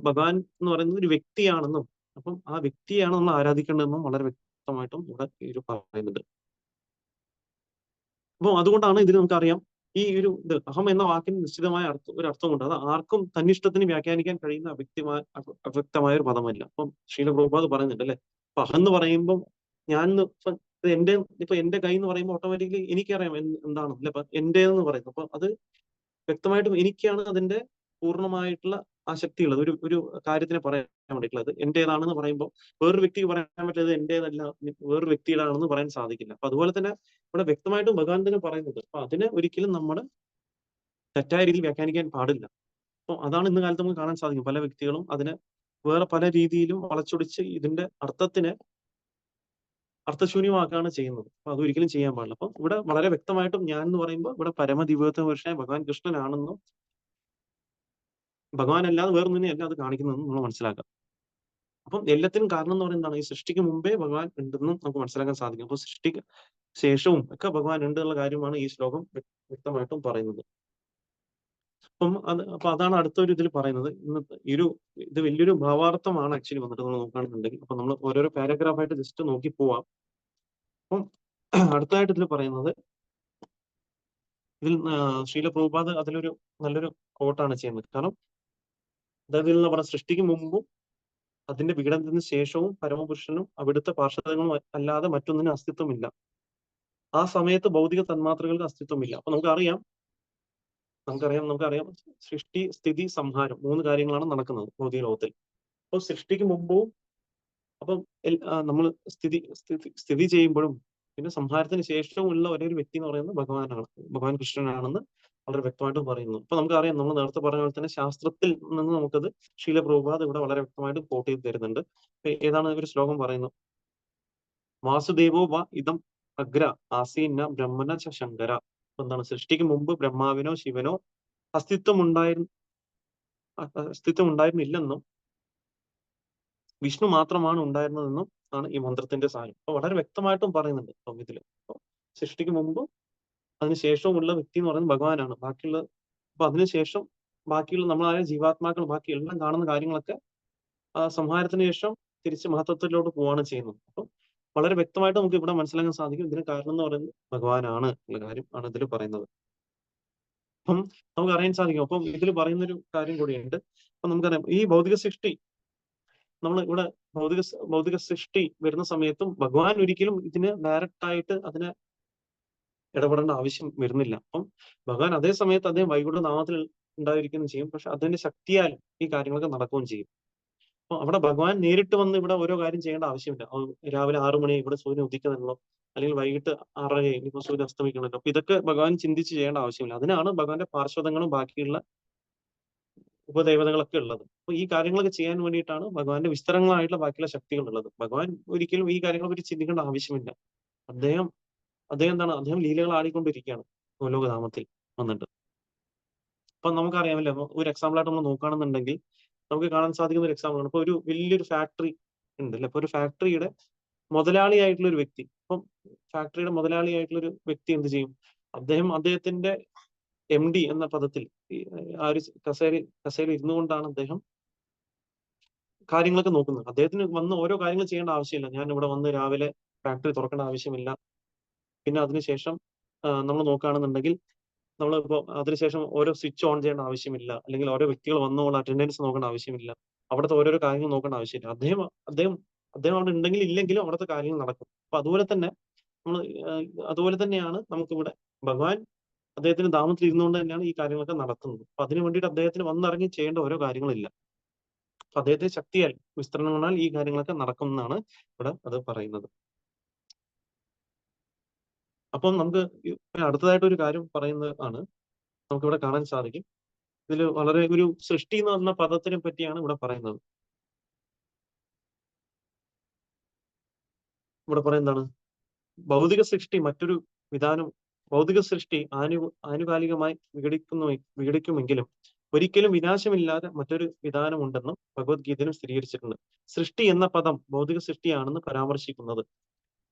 ഭഗവാൻ എന്ന് പറയുന്നത് ഒരു വ്യക്തിയാണെന്നും അപ്പം ആ വ്യക്തിയാണ് നമ്മൾ ആരാധിക്കേണ്ടതെന്നും വളരെ വ്യക്തമായിട്ടും ഇവിടെ ഒരു പറയുന്നുണ്ട്. അപ്പം അതുകൊണ്ടാണ് ഇതിൽ നമുക്കറിയാം ഈ ഒരു ഇത് അഹം എന്ന വാക്കിന് നിശ്ചിതമായ ഒരു അർത്ഥമുണ്ട്. അത് ആർക്കും തന്നിഷ്ടത്തിന് വ്യാഖ്യാനിക്കാൻ കഴിയുന്ന അവ്യക്തമായ ഒരു പദമല്ല. അപ്പം ശ്രീല പ്രഭുപാദ് പറയുന്നുണ്ട്, അല്ലെ? അപ്പൊ അഹം എന്ന് പറയുമ്പോൾ ഞാൻ ഇപ്പൊ എന്റെ കൈ എന്ന് പറയുമ്പോൾ ഓട്ടോമാറ്റിക്കലി എനിക്കറിയാം എന്താണ്, അല്ലെ? അപ്പൊ എന്റെ എന്ന് പറയുന്നത് അപ്പൊ അത് വ്യക്തമായിട്ടും എനിക്കാണ് അതിന്റെ പൂർണ്ണമായിട്ടുള്ള ആ ശക്തിയുള്ളത്. ഒരു ഒരു കാര്യത്തിനെ പറയാൻ വേണ്ടിയിട്ടുള്ളത് എന്റേതാണെന്ന് പറയുമ്പോൾ വേറൊരു വ്യക്തിക്ക് പറയാൻ പറ്റുന്നത് എന്റേതല്ല, വേറൊരു വ്യക്തിയുടെയാണെന്ന് പറയാൻ സാധിക്കില്ല. അപ്പൊ അതുപോലെ തന്നെ ഇവിടെ വ്യക്തമായിട്ടും ഭഗവാൻ തന്നെ പറയുന്നത്. അപ്പൊ അതിനെ ഒരിക്കലും നമ്മൾ തെറ്റായ രീതിയിൽ വ്യാഖ്യാനിക്കാൻ പാടില്ല. അപ്പൊ അതാണ് ഇന്ന് കാലത്ത് നമുക്ക് കാണാൻ സാധിക്കും. പല വ്യക്തികളും അതിനെ വേറെ പല രീതിയിലും വളച്ചൊടിച്ച് ഇതിന്റെ അർത്ഥത്തിനെ അർത്ഥശൂന്യമാക്കുകയാണ് ചെയ്യുന്നത്. അപ്പൊ അതൊരിക്കലും ചെയ്യാൻ പാടില്ല. അപ്പൊ ഇവിടെ വളരെ വ്യക്തമായിട്ടും ഞാൻ എന്ന് പറയുമ്പോൾ ഇവിടെ പരമദിവ്യത്വ പുരുഷനായ ഭഗവാൻ കൃഷ്ണനാണെന്നും ഭഗവാൻ അല്ലാതെ വേറൊന്നിനെ അല്ല അത് കാണിക്കുന്നതെന്നും നമ്മൾ മനസ്സിലാക്കാം. അപ്പം എല്ലാത്തിനും കാരണം എന്ന് പറയുന്നത് എന്താണ്? ഈ സൃഷ്ടിക്ക് മുമ്പേ ഭഗവാൻ ഉണ്ടെന്നും നമുക്ക് മനസ്സിലാക്കാൻ സാധിക്കും. അപ്പൊ സൃഷ്ടിക്ക് ശേഷവും ഒക്കെ ഭഗവാൻ ഉണ്ട് എന്നുള്ള കാര്യമാണ് ഈ ശ്ലോകം വ്യക്തമായിട്ടും പറയുന്നത്. അപ്പൊ അതാണ് അടുത്തൊരു ഇതിൽ പറയുന്നത്. ഇന്നത്തെ ഇത് വലിയൊരു ഭാവാർത്ഥമാണ് ആക്ച്വലി വന്നിട്ട് നമ്മൾ നോക്കുകയാണെന്നുണ്ടെങ്കിൽ. അപ്പൊ നമ്മൾ ഓരോരോ പാരഗ്രാഫായിട്ട് ജസ്റ്റ് നോക്കി പോവാം. അപ്പം അടുത്തതായിട്ട് ഇതിൽ പറയുന്നത്, ഇതിൽ ശ്രീല പ്രഭുപാദ് അതിലൊരു നല്ലൊരു കോട്ടാണ് ചെയ്യുന്നത്. കാരണം അതായത് ഇതിൽ പറഞ്ഞ സൃഷ്ടിക്ക് മുമ്പും അതിന്റെ വിഘടനത്തിന് ശേഷവും പരമപുരുഷനും അവിടുത്തെ പാർഷദങ്ങളും അല്ലാതെ മറ്റൊന്നിനും അസ്തിത്വമില്ല. ആ സമയത്ത് ഭൗതിക തന്മാത്രകൾക്ക് അസ്തിത്വമില്ല. അപ്പൊ നമുക്കറിയാം സൃഷ്ടി സ്ഥിതി സംഹാരം 3 കാര്യങ്ങളാണ് നടക്കുന്നത് ഭൗതിക ലോകത്തിൽ. അപ്പോൾ സൃഷ്ടിക്ക് മുമ്പും അപ്പം നമ്മൾ സ്ഥിതി ചെയ്യുമ്പോഴും പിന്നെ സംഹാരത്തിന് ശേഷമുള്ള ഒരേ ഒരു വ്യക്തി എന്ന് പറയുന്നത് ഭഗവാനാണ്, ഭഗവാൻ കൃഷ്ണനാണെന്ന് വളരെ വ്യക്തമായിട്ട് പറയുന്നു. അപ്പൊ നമുക്കറിയാം, നമ്മൾ നേരത്തെ പറഞ്ഞ പോലെ തന്നെ ശാസ്ത്രത്തിൽ നിന്ന് നമുക്കത് ശീല പ്രഭുപാദ് ഇവിടെ വളരെ വ്യക്തമായിട്ട് കോട്ട് ചെയ്ത് തരുന്നുണ്ട്. ഏതാണ് ഒരു ശ്ലോകം പറയുന്നു? വാസുദേവോ വ ഇദം അഗ്ര ആസീന ബ്രഹ്മണ ച ശങ്കര. എന്താണ്? സൃഷ്ടിക്ക് മുമ്പ് ബ്രഹ്മാവിനോ ശിവനോ അസ്തിത്വം ഉണ്ടായിരുന്നു അസ്തിത്വം ഉണ്ടായിരുന്നില്ലെന്നും വിഷ്ണു മാത്രമാണ് ഉണ്ടായിരുന്നതെന്നും ആണ് ഈ മന്ത്രത്തിന്റെ സാരം. അപ്പൊ വളരെ വ്യക്തമായിട്ടും പറയുന്നുണ്ട് ഇതില്. അപ്പൊ സൃഷ്ടിക്ക് മുമ്പ് അതിനുശേഷവുമുള്ള വ്യക്തി എന്ന് പറയുന്നത് ഭഗവാനാണ്. ബാക്കിയുള്ള അപ്പൊ അതിനുശേഷം ബാക്കിയുള്ള നമ്മളായ ജീവാത്മാക്കൾ ബാക്കി എല്ലാം കാണുന്ന കാര്യങ്ങളൊക്കെ ആ സംഹാരത്തിന് ശേഷം തിരിച്ച് മഹത്വത്തിലോട്ട് പോവുകയാണ് ചെയ്യുന്നത്. അപ്പം വളരെ വ്യക്തമായിട്ട് നമുക്ക് ഇവിടെ മനസ്സിലാക്കാൻ സാധിക്കും, ഇതിന് കാരണം എന്ന് പറയുന്നത് ഭഗവാനാണ് ഉള്ള കാര്യം ആണ് ഇതിൽ പറയുന്നത്. അപ്പം നമുക്ക് അറിയാൻ സാധിക്കും. അപ്പം ഇതിൽ പറയുന്നൊരു കാര്യം കൂടിയുണ്ട്. അപ്പൊ നമുക്കറിയാം, ഈ ഭൗതിക സൃഷ്ടി നമ്മൾ ഇവിടെ ഭൗതിക സൃഷ്ടി വരുന്ന സമയത്തും ഭഗവാൻ ഒരിക്കലും ഇതിന് ഡയറക്റ്റ് ആയിട്ട് അതിനെ ഇടപെടേണ്ട ആവശ്യം വരുന്നില്ല. അപ്പം ഭഗവാൻ അതേ സമയത്ത് അദ്ദേഹം വൈകുണ്ഠ നാമത്തിൽ ഉണ്ടായിരിക്കുകയും ചെയ്യും. പക്ഷെ അതിന്റെ ശക്തിയാൽ ഈ കാര്യങ്ങളൊക്കെ നടക്കുകയും ചെയ്യും. അപ്പൊ അവിടെ ഭഗവാൻ നേരിട്ട് വന്ന് ഇവിടെ ഓരോ കാര്യം ചെയ്യേണ്ട ആവശ്യമില്ല. രാവിലെ 6 മണി ഇവിടെ സൂര്യൻ ഉദിക്കണമല്ലോ, അല്ലെങ്കിൽ വൈകിട്ട് 6:30 ഇനിയിപ്പോ സൂര്യൻ അസ്തമിക്കണമല്ലോ. അപ്പൊ ഇതൊക്കെ ഭഗവാൻ ചിന്തിച്ച് ചെയ്യേണ്ട ആവശ്യമില്ല. അതിനാണ് ഭഗവാന്റെ പാർശ്വതങ്ങളും ബാക്കിയുള്ള ഉപദേവതകളൊക്കെ ഉള്ളത്. അപ്പൊ ഈ കാര്യങ്ങളൊക്കെ ചെയ്യാൻ വേണ്ടിയിട്ടാണ് ഭഗവാന്റെ വിസ്തരങ്ങളായിട്ടുള്ള ബാക്കിയുള്ള ശക്തികൾ ഉള്ളത്. ഭഗവാൻ ഒരിക്കലും ഈ കാര്യങ്ങളെ പറ്റി ചിന്തിക്കേണ്ട ആവശ്യമില്ല. അദ്ദേഹം അദ്ദേഹം എന്താണ്? അദ്ദേഹം ലീലകൾ ആടിക്കൊണ്ടിരിക്കുകയാണ് ഗോലോകധാമത്തിൽ വന്നിട്ട്. അപ്പൊ നമുക്കറിയാമല്ലോ, ഒരു എക്സാമ്പിൾ ആയിട്ട് നമ്മൾ നോക്കുകയാണെന്നുണ്ടെങ്കിൽ നമുക്ക് കാണാൻ സാധിക്കുന്ന ഒരു എക്സാമ്പിൾ ആണ്. ഇപ്പൊ ഒരു വലിയൊരു ഫാക്ടറി ഉണ്ട് അല്ലെ. ഇപ്പൊ ഒരു ഫാക്ടറിയുടെ മുതലാളിയായിട്ടുള്ള ഒരു വ്യക്തി, അപ്പം ഫാക്ടറിയുടെ മുതലാളിയായിട്ടുള്ള ഒരു വ്യക്തി എന്ത് ചെയ്യും? അദ്ദേഹത്തിന്റെ MD എന്ന പദത്തിൽ ആ ഒരു കസേരയിൽ ഇരുന്നു കൊണ്ടാണ് അദ്ദേഹം കാര്യങ്ങളൊക്കെ നോക്കുന്നത്. അദ്ദേഹത്തിന് വന്ന് ഓരോ കാര്യങ്ങൾ ചെയ്യേണ്ട ആവശ്യമില്ല. ഞാൻ ഇവിടെ വന്ന് രാവിലെ ഫാക്ടറി തുറക്കേണ്ട ആവശ്യമില്ല. പിന്നെ അതിനുശേഷം നമ്മൾ നോക്കുകയാണെന്നുണ്ടെങ്കിൽ നമ്മളിപ്പോ അതിനുശേഷം ഓരോ സ്വിച്ച് ഓൺ ചെയ്യേണ്ട ആവശ്യമില്ല. അല്ലെങ്കിൽ ഓരോ വ്യക്തികൾ വന്നോളൂ അറ്റൻഡൻസ് നോക്കേണ്ട ആവശ്യമില്ല. അവിടുത്തെ ഓരോരോ കാര്യങ്ങൾ നോക്കേണ്ട ആവശ്യമില്ല. അദ്ദേഹം അദ്ദേഹം അവിടെ ഉണ്ടെങ്കിലും ഇല്ലെങ്കിലും അവിടുത്തെ കാര്യങ്ങൾ നടക്കും. അപ്പൊ അതുപോലെ തന്നെ നമ്മൾ അതുപോലെ തന്നെയാണ് നമുക്കിവിടെ ഭഗവാൻ അദ്ദേഹത്തിന് ധാമത്തിൽ ഇരുന്നുകൊണ്ട് തന്നെയാണ് ഈ കാര്യങ്ങളൊക്കെ നടത്തുന്നത്. അപ്പൊ അതിനു വേണ്ടിയിട്ട് അദ്ദേഹത്തിന് വന്നിറങ്ങി ചെയ്യേണ്ട ഓരോ കാര്യങ്ങളില്ല. അപ്പൊ അദ്ദേഹത്തിന്റെ ശക്തിയാൽ വിസ്തരണങ്ങളാൽ ഈ കാര്യങ്ങളൊക്കെ നടക്കും എന്നാണ് ഇവിടെ അത് പറയുന്നത്. അപ്പം നമുക്ക് അടുത്തതായിട്ട് ഒരു കാര്യം പറയുന്നത് ആണ്, നമുക്കിവിടെ കാണാൻ സാധിക്കും. ഇതിൽ വളരെ ഒരു സൃഷ്ടി എന്ന് പറഞ്ഞ പദത്തിനെ പറ്റിയാണ് ഇവിടെ പറയുന്നത്. ഇവിടെ പറയുന്നതാണ്, ഭൗതിക സൃഷ്ടി മറ്റൊരു വിധാനം ഭൗതിക സൃഷ്ടി ആനുകാലികമായി വിഘടിക്കുമെങ്കിലും ഒരിക്കലും വിനാശമില്ലാതെ മറ്റൊരു വിധാനമുണ്ടെന്നും ഭഗവത്ഗീതയിലും സ്ഥിരീകരിച്ചിട്ടുണ്ട്. സൃഷ്ടി എന്ന പദം ഭൗതിക സൃഷ്ടിയാണെന്ന് പരാമർശിക്കുന്നത്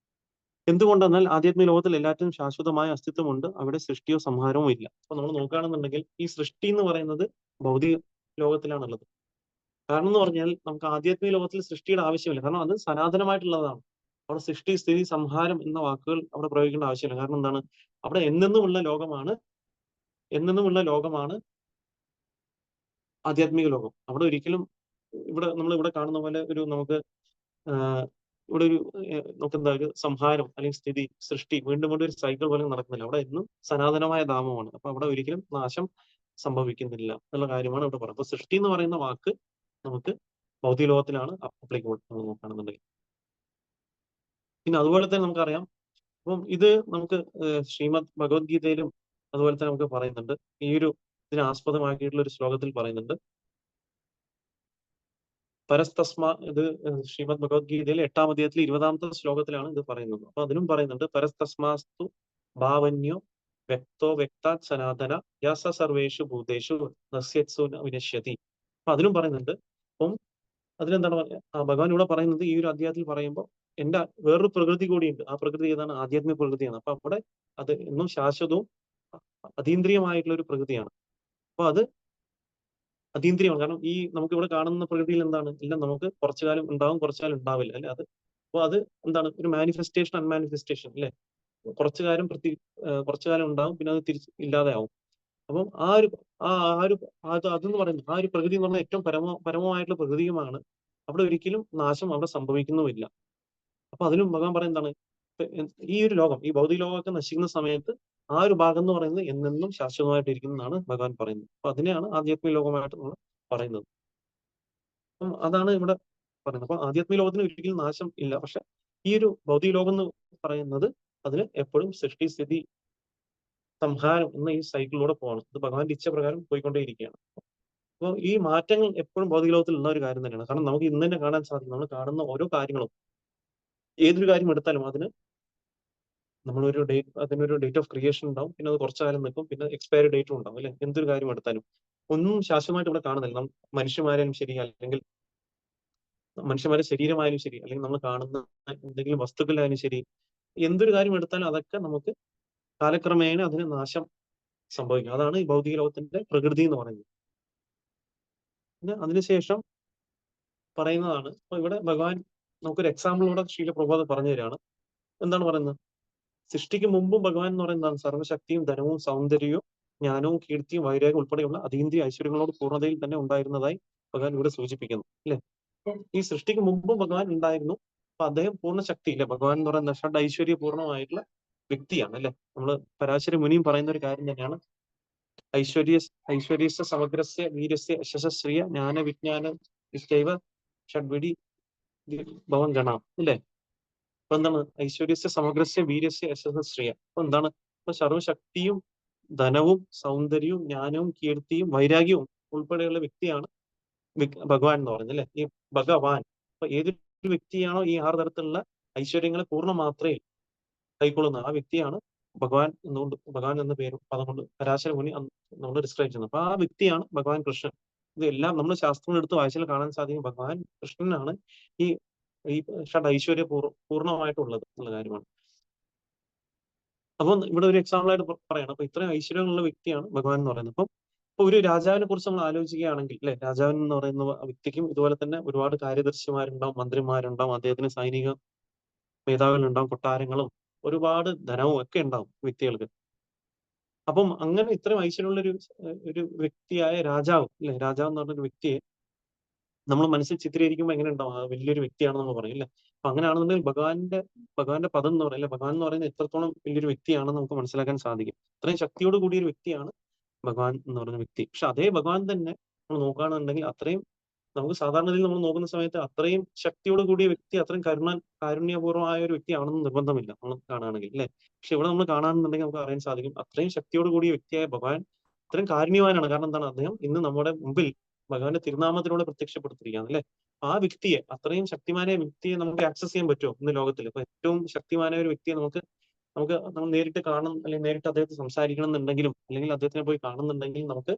എന്തുകൊണ്ടെന്നാൽ ആധ്യാത്മിക ലോകത്തിൽ എല്ലാറ്റിനും ശാശ്വതമായ അസ്തിത്വമുണ്ട്. അവിടെ സൃഷ്ടിയോ സംഹാരമോ ഇല്ല. അപ്പൊ നമ്മൾ നോക്കുകയാണെന്നുണ്ടെങ്കിൽ ഈ സൃഷ്ടി എന്ന് പറയുന്നത് ഭൗതിക ലോകത്തിലാണുള്ളത്. കാരണം എന്ന് പറഞ്ഞാൽ നമുക്ക് ആധ്യാത്മിക ലോകത്തിൽ സൃഷ്ടിയുടെ ആവശ്യമില്ല. കാരണം അത് സനാതനമായിട്ടുള്ളതാണ്. അവിടെ സൃഷ്ടി, സ്ഥിതി, സംഹാരം എന്ന വാക്കുകൾ അവിടെ പ്രയോഗിക്കേണ്ട ആവശ്യമില്ല. കാരണം എന്താണ്? അവിടെ എന്നെന്നുമുള്ള ലോകമാണ് ആധ്യാത്മിക ലോകം. അവിടെ ഒരിക്കലും നമ്മൾ ഇവിടെ കാണുന്ന പോലെ ഒരു നമുക്ക് ഇവിടെ ഒരു നമുക്കെന്താ ഒരു സംഹാരം അല്ലെങ്കിൽ സ്ഥിതി, സൃഷ്ടി വീണ്ടും വീണ്ടും ഒരു സൈക്കിൾ പോലെ നടക്കുന്നില്ല. അവിടെ എന്നും സനാതനമായ ധാമമാണ്. അപ്പൊ അവിടെ ഒരിക്കലും നാശം സംഭവിക്കുന്നില്ല എന്നുള്ള കാര്യമാണ് ഇവിടെ പറയുന്നത്. അപ്പൊ സൃഷ്ടി എന്ന് പറയുന്ന വാക്ക് നമുക്ക് ഭൗതിക ലോകത്തിലാണ് അപ്ലിക്കബിൾ നമ്മൾ നോക്കുകയാണെന്നുണ്ടെങ്കിൽ. പിന്നെ അതുപോലെ തന്നെ നമുക്കറിയാം, അപ്പം ഇത് നമുക്ക് ശ്രീമദ് ഭഗവത്ഗീതയിലും അതുപോലെ തന്നെ നമുക്ക് പറയുന്നുണ്ട്. ഈ ഒരു ഇതിനെ ആസ്പദമാക്കിയിട്ടുള്ള ഒരു ശ്ലോകത്തിൽ പറയുന്നുണ്ട്, ഇത് ശ്രീമദ് ഭഗവത്ഗീതയിലെ 8-ാം അധ്യായത്തിൽ 20-ാമത്തെ ശ്ലോകത്തിലാണ് ഇത് പറയുന്നത്. അപ്പൊ അതിനും പറയുന്നുണ്ട്, പരസ്തസ്മാസ്തു ഭാവന്യോ വ്യക്തോ വ്യക്താത് സനാതന യാസ സർവേഷു ഭൂതേഷു നസ്യത്സു വിനശ്യതി. അപ്പൊ അതിനും പറയുന്നുണ്ട്. അപ്പം അതിലെന്താണ് ഭഗവാൻ ഇവിടെ പറയുന്നത്, ഈ ഒരു അധ്യായത്തിൽ പറയുമ്പോൾ എന്റെ വേറൊരു പ്രകൃതി കൂടിയുണ്ട്. ആ പ്രകൃതി ഏതാണ്? ആധ്യാത്മിക പ്രകൃതിയാണ്. അപ്പൊ അവിടെ അത് എന്നും ശാശ്വതവും അതീന്ദ്രിയമായിട്ടുള്ള ഒരു പ്രകൃതിയാണ്. അപ്പൊ അത് അതീന്ദ്രിയമാണ്. കാരണം ഈ നമുക്ക് ഇവിടെ കാണുന്ന പ്രകൃതിയിൽ എന്താണ്? എല്ലാം നമുക്ക് കുറച്ചു കാലം ഉണ്ടാവും, കുറച്ചു കാലം ഉണ്ടാവില്ല അല്ലെ. അപ്പൊ അത് എന്താണ്? ഒരു മാനിഫെസ്റ്റേഷൻ, അൺമാനിഫെസ്റ്റേഷൻ അല്ലെ. കുറച്ചു കാലം ഉണ്ടാവും, പിന്നെ അത് തിരിച്ച് ഇല്ലാതെയാവും. അപ്പം അതെന്ന് പറയുന്നത് ആ ഒരു പ്രകൃതി എന്ന് പറഞ്ഞാൽ ഏറ്റവും പരമമായിട്ടുള്ള പ്രകൃതിയുമാണ്. അവിടെ ഒരിക്കലും നാശം അവിടെ സംഭവിക്കുന്നുമില്ല. അപ്പൊ അതിലും ഭഗവാൻ പറയുന്നതാണ്, ഈ ഒരു ലോകം, ഈ ഭൗതിക ലോകമൊക്കെ നശിക്കുന്ന സമയത്ത് ആ ഒരു ഭാഗം എന്ന് പറയുന്നത് എന്നെന്നും ശാശ്വതമായിട്ടിരിക്കുന്നതാണ് ഭഗവാൻ പറയുന്നത്. അപ്പൊ അതിനെയാണ് ആധ്യാത്മിക ലോകമായിട്ട് നമ്മൾ പറയുന്നത്. അപ്പം അതാണ് ഇവിടെ പറയുന്നത്. അപ്പൊ ആധ്യാത്മിക ലോകത്തിന് ഒരിക്കലും നാശം ഇല്ല. പക്ഷെ ഈ ഒരു ഭൗതിക ലോകം എന്ന് പറയുന്നത് അതിന് എപ്പോഴും സൃഷ്ടി സ്ഥിതി സംഹാരം എന്ന ഈ സൈക്കിളിലൂടെ പോകണം. ഇത് ഭഗവാന്റെ ഇച്ഛ പ്രകാരം പോയിക്കൊണ്ടേയിരിക്കുകയാണ്. അപ്പോൾ ഈ മാറ്റങ്ങൾ എപ്പോഴും ഭൗതിക ലോകത്തിൽ ഉള്ള ഒരു കാര്യം തന്നെയാണ്. കാരണം നമുക്ക് ഇന്ന് തന്നെ കാണാൻ സാധിക്കും. നമ്മൾ കാണുന്ന ഓരോ കാര്യങ്ങളും ഏതൊരു കാര്യം എടുത്താലും അതിനൊരു ഡേറ്റ് ഓഫ് ക്രിയേഷൻ ഉണ്ടാവും. പിന്നെ അത് കുറച്ചു കാലം നിൽക്കും. പിന്നെ എക്സ്പയറി ഡേറ്റും ഉണ്ടാവും അല്ലെ? എന്തൊരു കാര്യം എടുത്താലും ഒന്നും ശാശ്വതമായിട്ട് ഇവിടെ കാണുന്നില്ല. മനുഷ്യന്മാരായാലും ശരി, അല്ലെങ്കിൽ മനുഷ്യന്മാരുടെ ശരീരമായാലും ശരി, അല്ലെങ്കിൽ നമ്മൾ കാണുന്ന എന്തെങ്കിലും വസ്തുക്കളായാലും ശരി, എന്തൊരു കാര്യം എടുത്താലും അതൊക്കെ നമുക്ക് കാലക്രമേണ അതിന് നാശം സംഭവിക്കും. അതാണ് ഈ ഭൗതിക ലോകത്തിന്റെ പ്രകൃതി എന്ന് പറയുന്നത്. പിന്നെ അതിനുശേഷം പറയുന്നതാണ്, അപ്പൊ ഇവിടെ ഭഗവാൻ നമുക്കൊരു എക്സാമ്പിളോടെ ശ്രീല പ്രഭുപാദ് പറഞ്ഞു തരികയാണ്. എന്താണ് പറയുന്നത്? സൃഷ്ടിക്ക് മുമ്പും ഭഗവാൻ എന്ന് പറയുന്നതാണ് സർവ്വശക്തിയും ധനവും സൗന്ദര്യവും ജ്ഞാനവും കീർത്തിയും വൈരാഗ്യം ഉൾപ്പെടെയുള്ള അതീന്ദ്രിയ ഐശ്വര്യങ്ങളോട് പൂർണ്ണതയിൽ തന്നെ ഉണ്ടായിരുന്നതായി ഭഗവാൻ ഇവിടെ സൂചിപ്പിക്കുന്നു അല്ലെ? ഈ സൃഷ്ടിക്ക് മുമ്പും ഭഗവാൻ ഉണ്ടായിരുന്നു. അപ്പൊ അദ്ദേഹം പൂർണ്ണ ശക്തി ഇല്ലേ? ഭഗവാൻ എന്ന് പറയുന്ന ഷഡ് ഐശ്വര്യ പൂർണ്ണമായിട്ടുള്ള വ്യക്തിയാണ് അല്ലെ? നമ്മള് പരാശര മുനിയും പറയുന്ന ഒരു കാര്യം തന്നെയാണ്. ഐശ്വര്യസ്യ സമഗ്രസ്യ വീരസ്യ യശസ്ശ്രിയ ജ്ഞാന വിജ്ഞാന നിശ്ചൈവ ഷഡ്വിടി ഭവൻ ഗണാം അല്ലേ? അപ്പൊ എന്താണ്? ഐശ്വര്യസ്യ സമഗ്രസ്യ വീരസ്യ യശസ്ശ്രിയ. അപ്പൊ എന്താണ്? അപ്പൊ സർവശക്തിയും ധനവും സൗന്ദര്യവും ജ്ഞാനവും കീർത്തിയും വൈരാഗ്യവും ഉൾപ്പെടെയുള്ള വ്യക്തിയാണ് ഭഗവാൻ എന്ന് പറയുന്നത് അല്ലെ? ഈ ഭഗവാൻ. അപ്പൊ ഏതൊരു വ്യക്തിയാണോ ഈ 6 തരത്തിലുള്ള ഐശ്വര്യങ്ങളെ പൂർണ്ണ മാത്രയിൽ കൈക്കൊള്ളുന്ന ആ വ്യക്തിയാണ് ഭഗവാൻ എന്നുകൊണ്ട്, ഭഗവാൻ എന്ന പേരും പദം കൊണ്ട് പരാശര മുനി നമ്മൾ ഡിസ്ക്രൈബ് ചെയ്യുന്നത്. അപ്പൊ ആ വ്യക്തിയാണ് ഭഗവാൻ കൃഷ്ണൻ. ഇതെല്ലാം നമ്മൾ ശാസ്ത്രങ്ങൾ എടുത്ത് വായിച്ചാൽ കാണാൻ സാധിക്കും ഭഗവാൻ കൃഷ്ണനാണ് ഈ ഈ ഷഡ് ഐശ്വര്യ പൂർണ്ണമായിട്ടുള്ളത് എന്നുള്ള കാര്യമാണ്. അപ്പൊ ഇവിടെ ഒരു എക്സാമ്പിൾ ആയിട്ട് പറയണം. അപ്പൊ ഇത്രയും ഐശ്വര്യമുള്ള വ്യക്തിയാണ് ഭഗവാൻ എന്ന് പറയുന്നത്. ഇപ്പൊ ഒരു രാജാവിനെ കുറിച്ച് നമ്മൾ ആലോചിക്കുകയാണെങ്കിൽ അല്ലെ, രാജാവൻ എന്ന് പറയുന്ന വ്യക്തിക്കും ഇതുപോലെ തന്നെ ഒരുപാട് കാര്യദർശിമാരുണ്ടാവും, മന്ത്രിമാരുണ്ടാവും, അദ്ദേഹത്തിന് സൈനിക മേധാവികളുണ്ടാവും, കൊട്ടാരങ്ങളും ഒരുപാട് ധനവും ഒക്കെ ഉണ്ടാവും വ്യക്തികൾക്ക്. അപ്പം അങ്ങനെ ഇത്രയും ഐശ്വര്യമുള്ള ഒരു വ്യക്തിയായ രാജാവ് അല്ലെ, രാജാവ് എന്ന് പറഞ്ഞ ഒരു വ്യക്തിയെ നമ്മൾ മനസ്സിൽ ചിത്രീകരിക്കുമ്പോൾ എങ്ങനെ ഉണ്ടാവും? ആ വലിയൊരു വ്യക്തിയാണെന്ന് നമ്മൾ പറയും അല്ലെ? അപ്പൊ അങ്ങനെയാണെന്നുണ്ടെങ്കിൽ ഭഗവാന്റെ പദം എന്ന് പറയില്ല, ഭഗവാൻ എന്ന് പറയുന്നത് എത്രത്തോളം വലിയൊരു വ്യക്തിയാണെന്ന് നമുക്ക് മനസ്സിലാക്കാൻ സാധിക്കും. ഇത്രയും ശക്തിയോട് കൂടിയ ഒരു വ്യക്തിയാണ് ഭഗവാൻ എന്ന് പറയുന്ന വ്യക്തി. പക്ഷെ അതേ ഭഗവാൻ തന്നെ നമ്മൾ നോക്കുകയാണെന്നുണ്ടെങ്കിൽ അത്രയും നമുക്ക് സാധാരണയിൽ നമ്മൾ നോക്കുന്ന സമയത്ത് അത്രയും ശക്തിയോട് കൂടിയ വ്യക്തി അത്രയും കാരുണ്യപൂർവ്വമായ ഒരു വ്യക്തിയാണെന്ന് നിർബന്ധമില്ല നമ്മൾ കാണുകയാണെങ്കിൽ അല്ലെ? പക്ഷെ ഇവിടെ നമ്മൾ കാണാണെന്നുണ്ടെങ്കിൽ നമുക്ക് അറിയാൻ സാധിക്കും അത്രയും ശക്തിയോട് കൂടിയ വ്യക്തിയായ ഭഗവാൻ അത്രയും കാരുണ്യവാനാണ്. കാരണം എന്താണ്? അദ്ദേഹം ഇന്ന് നമ്മുടെ മുമ്പിൽ ഭഗവാന്റെ തിരുനാമത്തിലൂടെ പ്രത്യക്ഷപ്പെടുത്തിയിരിക്കുകയാണ് അല്ലെ? ആ വ്യക്തിയെ, അത്രയും ശക്തിമാനായ വ്യക്തിയെ നമുക്ക് ആക്സസ് ചെയ്യാൻ പറ്റുമോ ഇന്ന് ലോകത്തിൽ? ഇപ്പൊ ഏറ്റവും ശക്തിമാനായ ഒരു വ്യക്തിയെ നമ്മൾ നേരിട്ട് കാണണം, അല്ലെങ്കിൽ നേരിട്ട് അദ്ദേഹത്തെ സംസാരിക്കണം എന്നുണ്ടെങ്കിലും, അല്ലെങ്കിൽ അദ്ദേഹത്തിനെ പോയി കാണുന്നുണ്ടെങ്കിൽ നമുക്ക്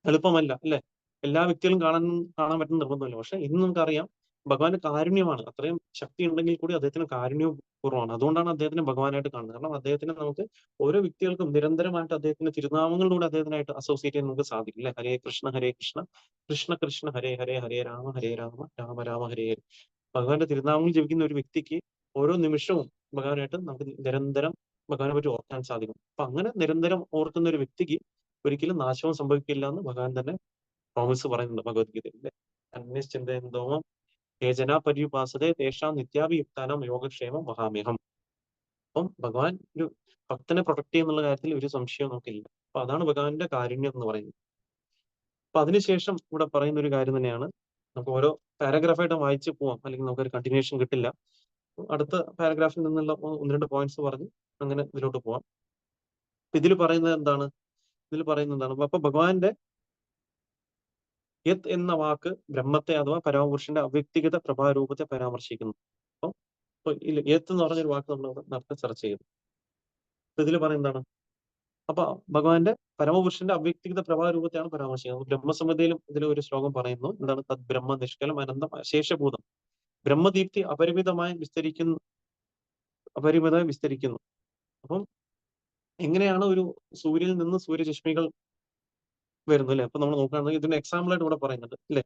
എളുപ്പമല്ല അല്ലെ? എല്ലാ വ്യക്തികളും കാണാൻ പറ്റുന്ന നിർബന്ധമല്ല. പക്ഷെ ഇന്ന് നമുക്കറിയാം ഭഗവാന്റെ കാരുണ്യമാണ്. അത്രയും ശക്തി ഉണ്ടെങ്കിൽ കൂടി അദ്ദേഹത്തിന് കാരുണ്യപൂർവ്വമാണ്. അതുകൊണ്ടാണ് അദ്ദേഹത്തിനെ ഭഗവാനായിട്ട് കാണുന്നത്. കാരണം അദ്ദേഹത്തിനെ നമുക്ക് ഓരോ വ്യക്തികൾക്കും നിരന്തരമായിട്ട് അദ്ദേഹത്തിന്റെ തിരുനാമങ്ങളിലൂടെ അദ്ദേഹത്തിനായിട്ട് അസോസിയേറ്റ് ചെയ്യാൻ നമുക്ക് സാധിക്കും അല്ലെ? ഹരേ കൃഷ്ണ കൃഷ്ണ കൃഷ്ണ ഹരേ ഹരേ, ഹരേ രാമ രാമ രാമ ഹരേ ഹരേ. ഭഗവാന്റെ തിരുനാമങ്ങൾ ജപിക്കുന്ന ഒരു വ്യക്തിക്ക് ഓരോ നിമിഷവും ഭഗവാനായിട്ട് നമുക്ക് നിരന്തരം ഭഗവാനെ പറ്റി ഓർക്കാൻ സാധിക്കും. അപ്പൊ അങ്ങനെ നിരന്തരം ഓർക്കുന്ന ഒരു വ്യക്തിക്ക് ഒരിക്കലും നാശവും സംഭവിക്കില്ല എന്ന് ഭഗവാൻ തന്നെ പ്രോമിസ് പറയുന്നുണ്ട് ഭഗവത്ഗീതയിൽ. അന്യശ്ചിന്തയന്തോമം ഹേജന പര്യുപാസതേ തേഷാം നിത്യാഭിയുക്താനാം യോഗക്ഷേമം വഹാമ്യഹം. അപ്പം ഭഗവാൻ ഒരു ഭക്തനെ പ്രൊട്ടക്ട് ചെയ്യുന്നുള്ള കാര്യത്തിൽ ഒരു സംശയവും നമുക്കില്ല. അപ്പൊ അതാണ് ഭഗവാന്റെ കാരുണ്യം എന്ന് പറയുന്നത്. അപ്പൊ അതിനുശേഷം ഇവിടെ പറയുന്ന ഒരു കാര്യം തന്നെയാണ്, നമുക്ക് ഓരോ പാരഗ്രാഫായിട്ട് വായിച്ചു പോവാം, അല്ലെങ്കിൽ നമുക്കൊരു കണ്ടിന്യൂഷൻ കിട്ടില്ല. അടുത്ത പാരഗ്രാഫിൽ നിന്നുള്ള 1-2 പോയിന്റ്സ് പറഞ്ഞ് അങ്ങനെ ഇതിലോട്ട് പോവാം. ഇതിൽ പറയുന്നത് എന്താണ്? അപ്പൊ ഭഗവാന്റെ യത് എന്ന വാക്ക് ബ്രഹ്മത്തെ അഥവാ പരമപുരുഷന്റെ അവ്യക്തിഗത പ്രഭാരൂപത്തെ പരാമർശിക്കുന്നു. അപ്പൊ യത് എന്ന് പറഞ്ഞൊരു വാക്ക് നമ്മൾ നേരത്തെ ചർച്ച ചെയ്തു. ഇതിൽ പറയുന്നതാണ്, അപ്പൊ ഭഗവാന്റെ പരമപുരുഷന്റെ അവ്യക്തിഗത പ്രഭാരൂപത്തെയാണ് പരാമർശിക്കുന്നത്. ബ്രഹ്മസംഹിതയിലും ഇതിൽ ഒരു ശ്ലോകം പറയുന്നു, എന്താണ്? തദ് ബ്രഹ്മ നിഷ്കലം അനന്തം അശേഷഭൂതം ബ്രഹ്മദീപ്തി അപരിമിതമായി വിസ്തരിക്കുന്നു. അപ്പം എങ്ങനെയാണ് ഒരു സൂര്യനിൽ നിന്ന് സൂര്യരശ്മികൾ വരുന്നു അല്ലെ? അപ്പൊ നമ്മൾ നോക്കുകയാണെങ്കിൽ ഇതിന് എക്സാമ്പിൾ ആയിട്ട് ഇവിടെ പറയുന്നുണ്ട് അല്ലെ?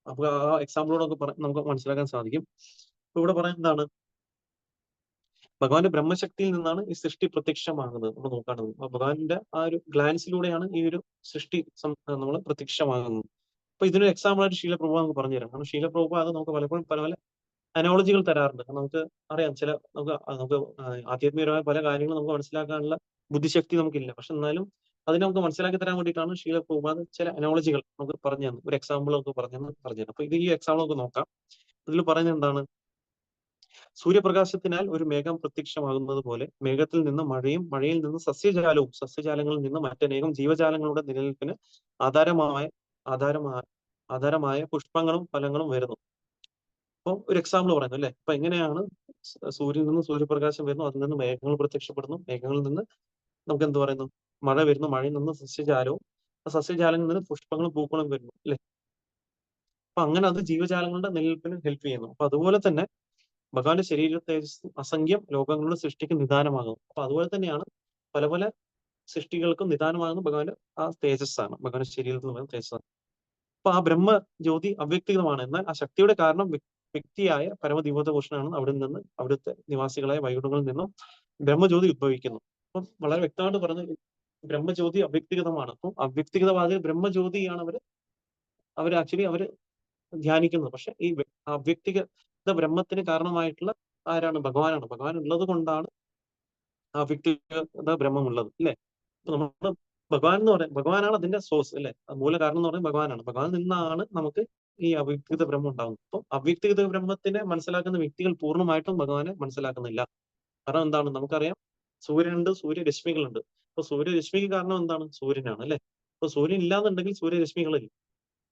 അപ്പൊ ആ എക്സാമ്പിളോടൊക്കെ നമുക്ക് മനസ്സിലാക്കാൻ സാധിക്കും. അപ്പൊ ഇവിടെ പറയുന്നതാണ്, ഭഗവാന്റെ ബ്രഹ്മശക്തിയിൽ നിന്നാണ് ഈ സൃഷ്ടി പ്രത്യക്ഷമാകുന്നത്. നമ്മൾ നോക്കുകയാണെങ്കിൽ ഭഗവാന്റെ ആ ഒരു ഗ്ലാൻസിലൂടെയാണ് ഈ ഒരു സൃഷ്ടി നമ്മൾ പ്രത്യക്ഷമാകുന്നത്. അപ്പൊ ഇതിനൊരു എക്സാമ്പിൾ ആയിട്ട് ശീല പ്രഭുപാദ് നമുക്ക് പറഞ്ഞു തരാം. കാരണം ശീല പ്രഭുപാദ് നമുക്ക് പലപ്പോഴും പല പല അനോളജികൾ തരാറുണ്ട്. നമുക്ക് അറിയാം, നമുക്ക് ആധ്യാത്മികമായ പല കാര്യങ്ങളും നമുക്ക് മനസ്സിലാക്കാനുള്ള ബുദ്ധിശക്തി നമുക്കില്ല. പക്ഷെ എന്നാലും അതിനെ നമുക്ക് മനസ്സിലാക്കി തരാൻ വേണ്ടിയിട്ടാണ് ശീല പ്രഭുപാദ് ചില അനോളജികൾ നമുക്ക് പറഞ്ഞു തന്നു, ഒരു എക്സാമ്പിൾ നമുക്ക് പറഞ്ഞു തന്നു. അപ്പൊ ഇത് ഈ എക്സാമ്പിൾ നമുക്ക് നോക്കാം. ഇതിൽ പറയുന്നത് എന്താണ്? സൂര്യപ്രകാശത്തിനാൽ ഒരു മേഘം പ്രത്യക്ഷമാകുന്നത് പോലെ മേഘത്തിൽ നിന്ന് മഴയും മഴയിൽ നിന്ന് സസ്യജാലവും സസ്യജാലങ്ങളിൽ നിന്ന് മറ്റനേകം ജീവജാലങ്ങളുടെ നിലനിൽപ്പിന് ആധാരമായ ആധാരമായ ആധാരമായ പുഷ്പങ്ങളും ഫലങ്ങളും വരുന്നു. അപ്പൊ ഒരു എക്സാമ്പിൾ പറയുന്നു അല്ലെ. അപ്പൊ എങ്ങനെയാണ് സൂര്യനിൽ നിന്ന് സൂര്യപ്രകാശം വരുന്നു, അതിൽ നിന്ന് മേഘങ്ങൾ പ്രത്യക്ഷപ്പെടുന്നു, മേഘങ്ങളിൽ നിന്ന് നമുക്ക് എന്ത് പറയുന്നു, മഴ വരുന്നു, മഴയിൽ നിന്ന് സസ്യജാലവും, സസ്യജാലങ്ങളിൽ നിന്ന് പുഷ്പങ്ങളും പൂക്കളും വരുന്നു അല്ലെ. അപ്പൊ അങ്ങനെ അത് ജീവജാലങ്ങളുടെ നിലനിൽപ്പിന് ഹെൽപ്പ് ചെയ്യുന്നു. അപ്പൊ അതുപോലെ തന്നെ ഭഗവാന്റെ ശരീര തേജസ് അസംഖ്യം ലോകങ്ങളുടെ സൃഷ്ടിക്ക് നിദാനമാകുന്നു. അപ്പൊ അതുപോലെ തന്നെയാണ് പല പല സൃഷ്ടികൾക്കും നിദാനമാകുന്ന ഭഗവാന്റെ ആ തേജസ്സാണ്, ഭഗവാന്റെ ശരീരത്തിൽ നിന്ന് തേജസ്സാണ്. അപ്പൊ ആ ബ്രഹ്മ ജ്യോതി അവ്യക്തികമാണ്. എന്നാൽ ആ ശക്തിയുടെ കാരണം വ്യക്തിയായ പരമദിവ്യഭൂഷണാണ്. അവിടെ നിന്ന് അവിടുത്തെ നിവാസികളായ വൈകുണ്ഠങ്ങളിൽ നിന്നും ബ്രഹ്മജ്യോതി ഉദ്ഭവിക്കുന്നു. അപ്പം വളരെ വ്യക്തമായിട്ട് പറഞ്ഞ ബ്രഹ്മജ്യോതി അവ്യക്തിഗതമാണ്. അപ്പം അവ്യക്തിഗതവാദി ബ്രഹ്മജ്യോതിയാണ് അവർ ആക്ച്വലി അവർ ധ്യാനിക്കുന്നത്. പക്ഷെ ഈ അവ്യക്തിഗത ബ്രഹ്മത്തിന് കാരണമായിട്ടുള്ള ആരാണ്? ഭഗവാനാണ്. ഭഗവാൻ ഉള്ളത് കൊണ്ടാണ് ആ അവ്യക്തിഗത ബ്രഹ്മം ഉള്ളത് അല്ലെ. അപ്പൊ നമ്മൾ ഭഗവാൻ എന്ന് പറയാം, ഭഗവാനാണ് അതിന്റെ സോഴ്സ് അല്ലെ. മൂല കാരണം എന്ന് പറയുന്നത് ഭഗവാനാണ്. ഭഗവാൻ നിന്നാണ് നമുക്ക് ഈ അവ്യക്തിഗത ബ്രഹ്മം ഉണ്ടാകുന്നത്. അപ്പൊ അവ്യക്തിഗത ബ്രഹ്മത്തിനെ മനസ്സിലാക്കുന്ന വ്യക്തികൾ പൂർണ്ണമായിട്ടും ഭഗവാനെ മനസ്സിലാക്കുന്നില്ല. കാരണം എന്താണ്? നമുക്കറിയാം, സൂര്യനുണ്ട്, സൂര്യരശ്മികളുണ്ട്. അപ്പൊ സൂര്യരശ്മിക്ക് കാരണം എന്താണ്? സൂര്യനാണ് അല്ലെ. അപ്പൊ സൂര്യൻ ഇല്ലാന്നുണ്ടെങ്കിൽ സൂര്യരശ്മികളില്ല.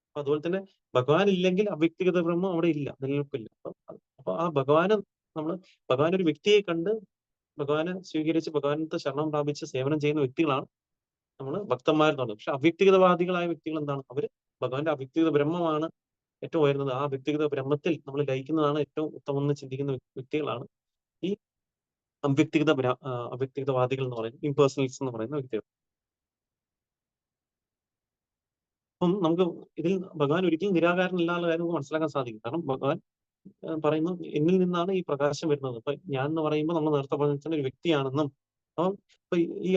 അപ്പൊ അതുപോലെ തന്നെ ഭഗവാൻ ഇല്ലെങ്കിൽ അവ്യക്തിഗത ബ്രഹ്മം അവിടെ ഇല്ല, നിലനിൽപ്പില്ല. അപ്പൊ ആ ഭഗവാനെ ഭഗവാൻ ഒരു വ്യക്തിയെ കണ്ട് ഭഗവാനെ സ്വീകരിച്ച് ഭഗവാനത്തെ ശരണം പ്രാപിച്ച് സേവനം ചെയ്യുന്ന വ്യക്തികളാണ് നമ്മൾ ഭക്തന്മാരെന്ന് പറയുന്നത്. പക്ഷെ അവ്യക്തിഗതവാദികളായ വ്യക്തികൾ എന്താണ്? അവര് ഭഗവാന്റെ അവ്യക്തിഗത ബ്രഹ്മമാണ് ഏറ്റവും ഉയർന്നത്, ആ വ്യക്തിഗത ബ്രഹ്മത്തിൽ നമ്മൾ ലയിക്കുന്നതാണ് ഏറ്റവും ഉത്തമം എന്ന് ചിന്തിക്കുന്ന വ്യക്തികളാണ് ഈ അവ്യക്തിഗതവാദികൾ എന്ന് പറയുന്നത്, ഇംപേഴ്സണൽസ് എന്ന് പറയുന്ന വ്യക്തികൾ. അപ്പം നമുക്ക് ഇതിൽ ഭഗവാൻ ഒരിക്കലും നിരാകാരനല്ല എന്നുള്ള കാര്യം നമുക്ക് മനസ്സിലാക്കാൻ സാധിക്കും. കാരണം ഭഗവാൻ പറയുന്നു, എന്നിൽ നിന്നാണ് ഈ പ്രകാശം വരുന്നത്. അപ്പൊ ഞാൻ എന്ന് പറയുമ്പോൾ നമ്മൾ നേരത്തെ പറഞ്ഞ ഒരു വ്യക്തിയാണെന്നും, അപ്പം ഇപ്പൊ ഈ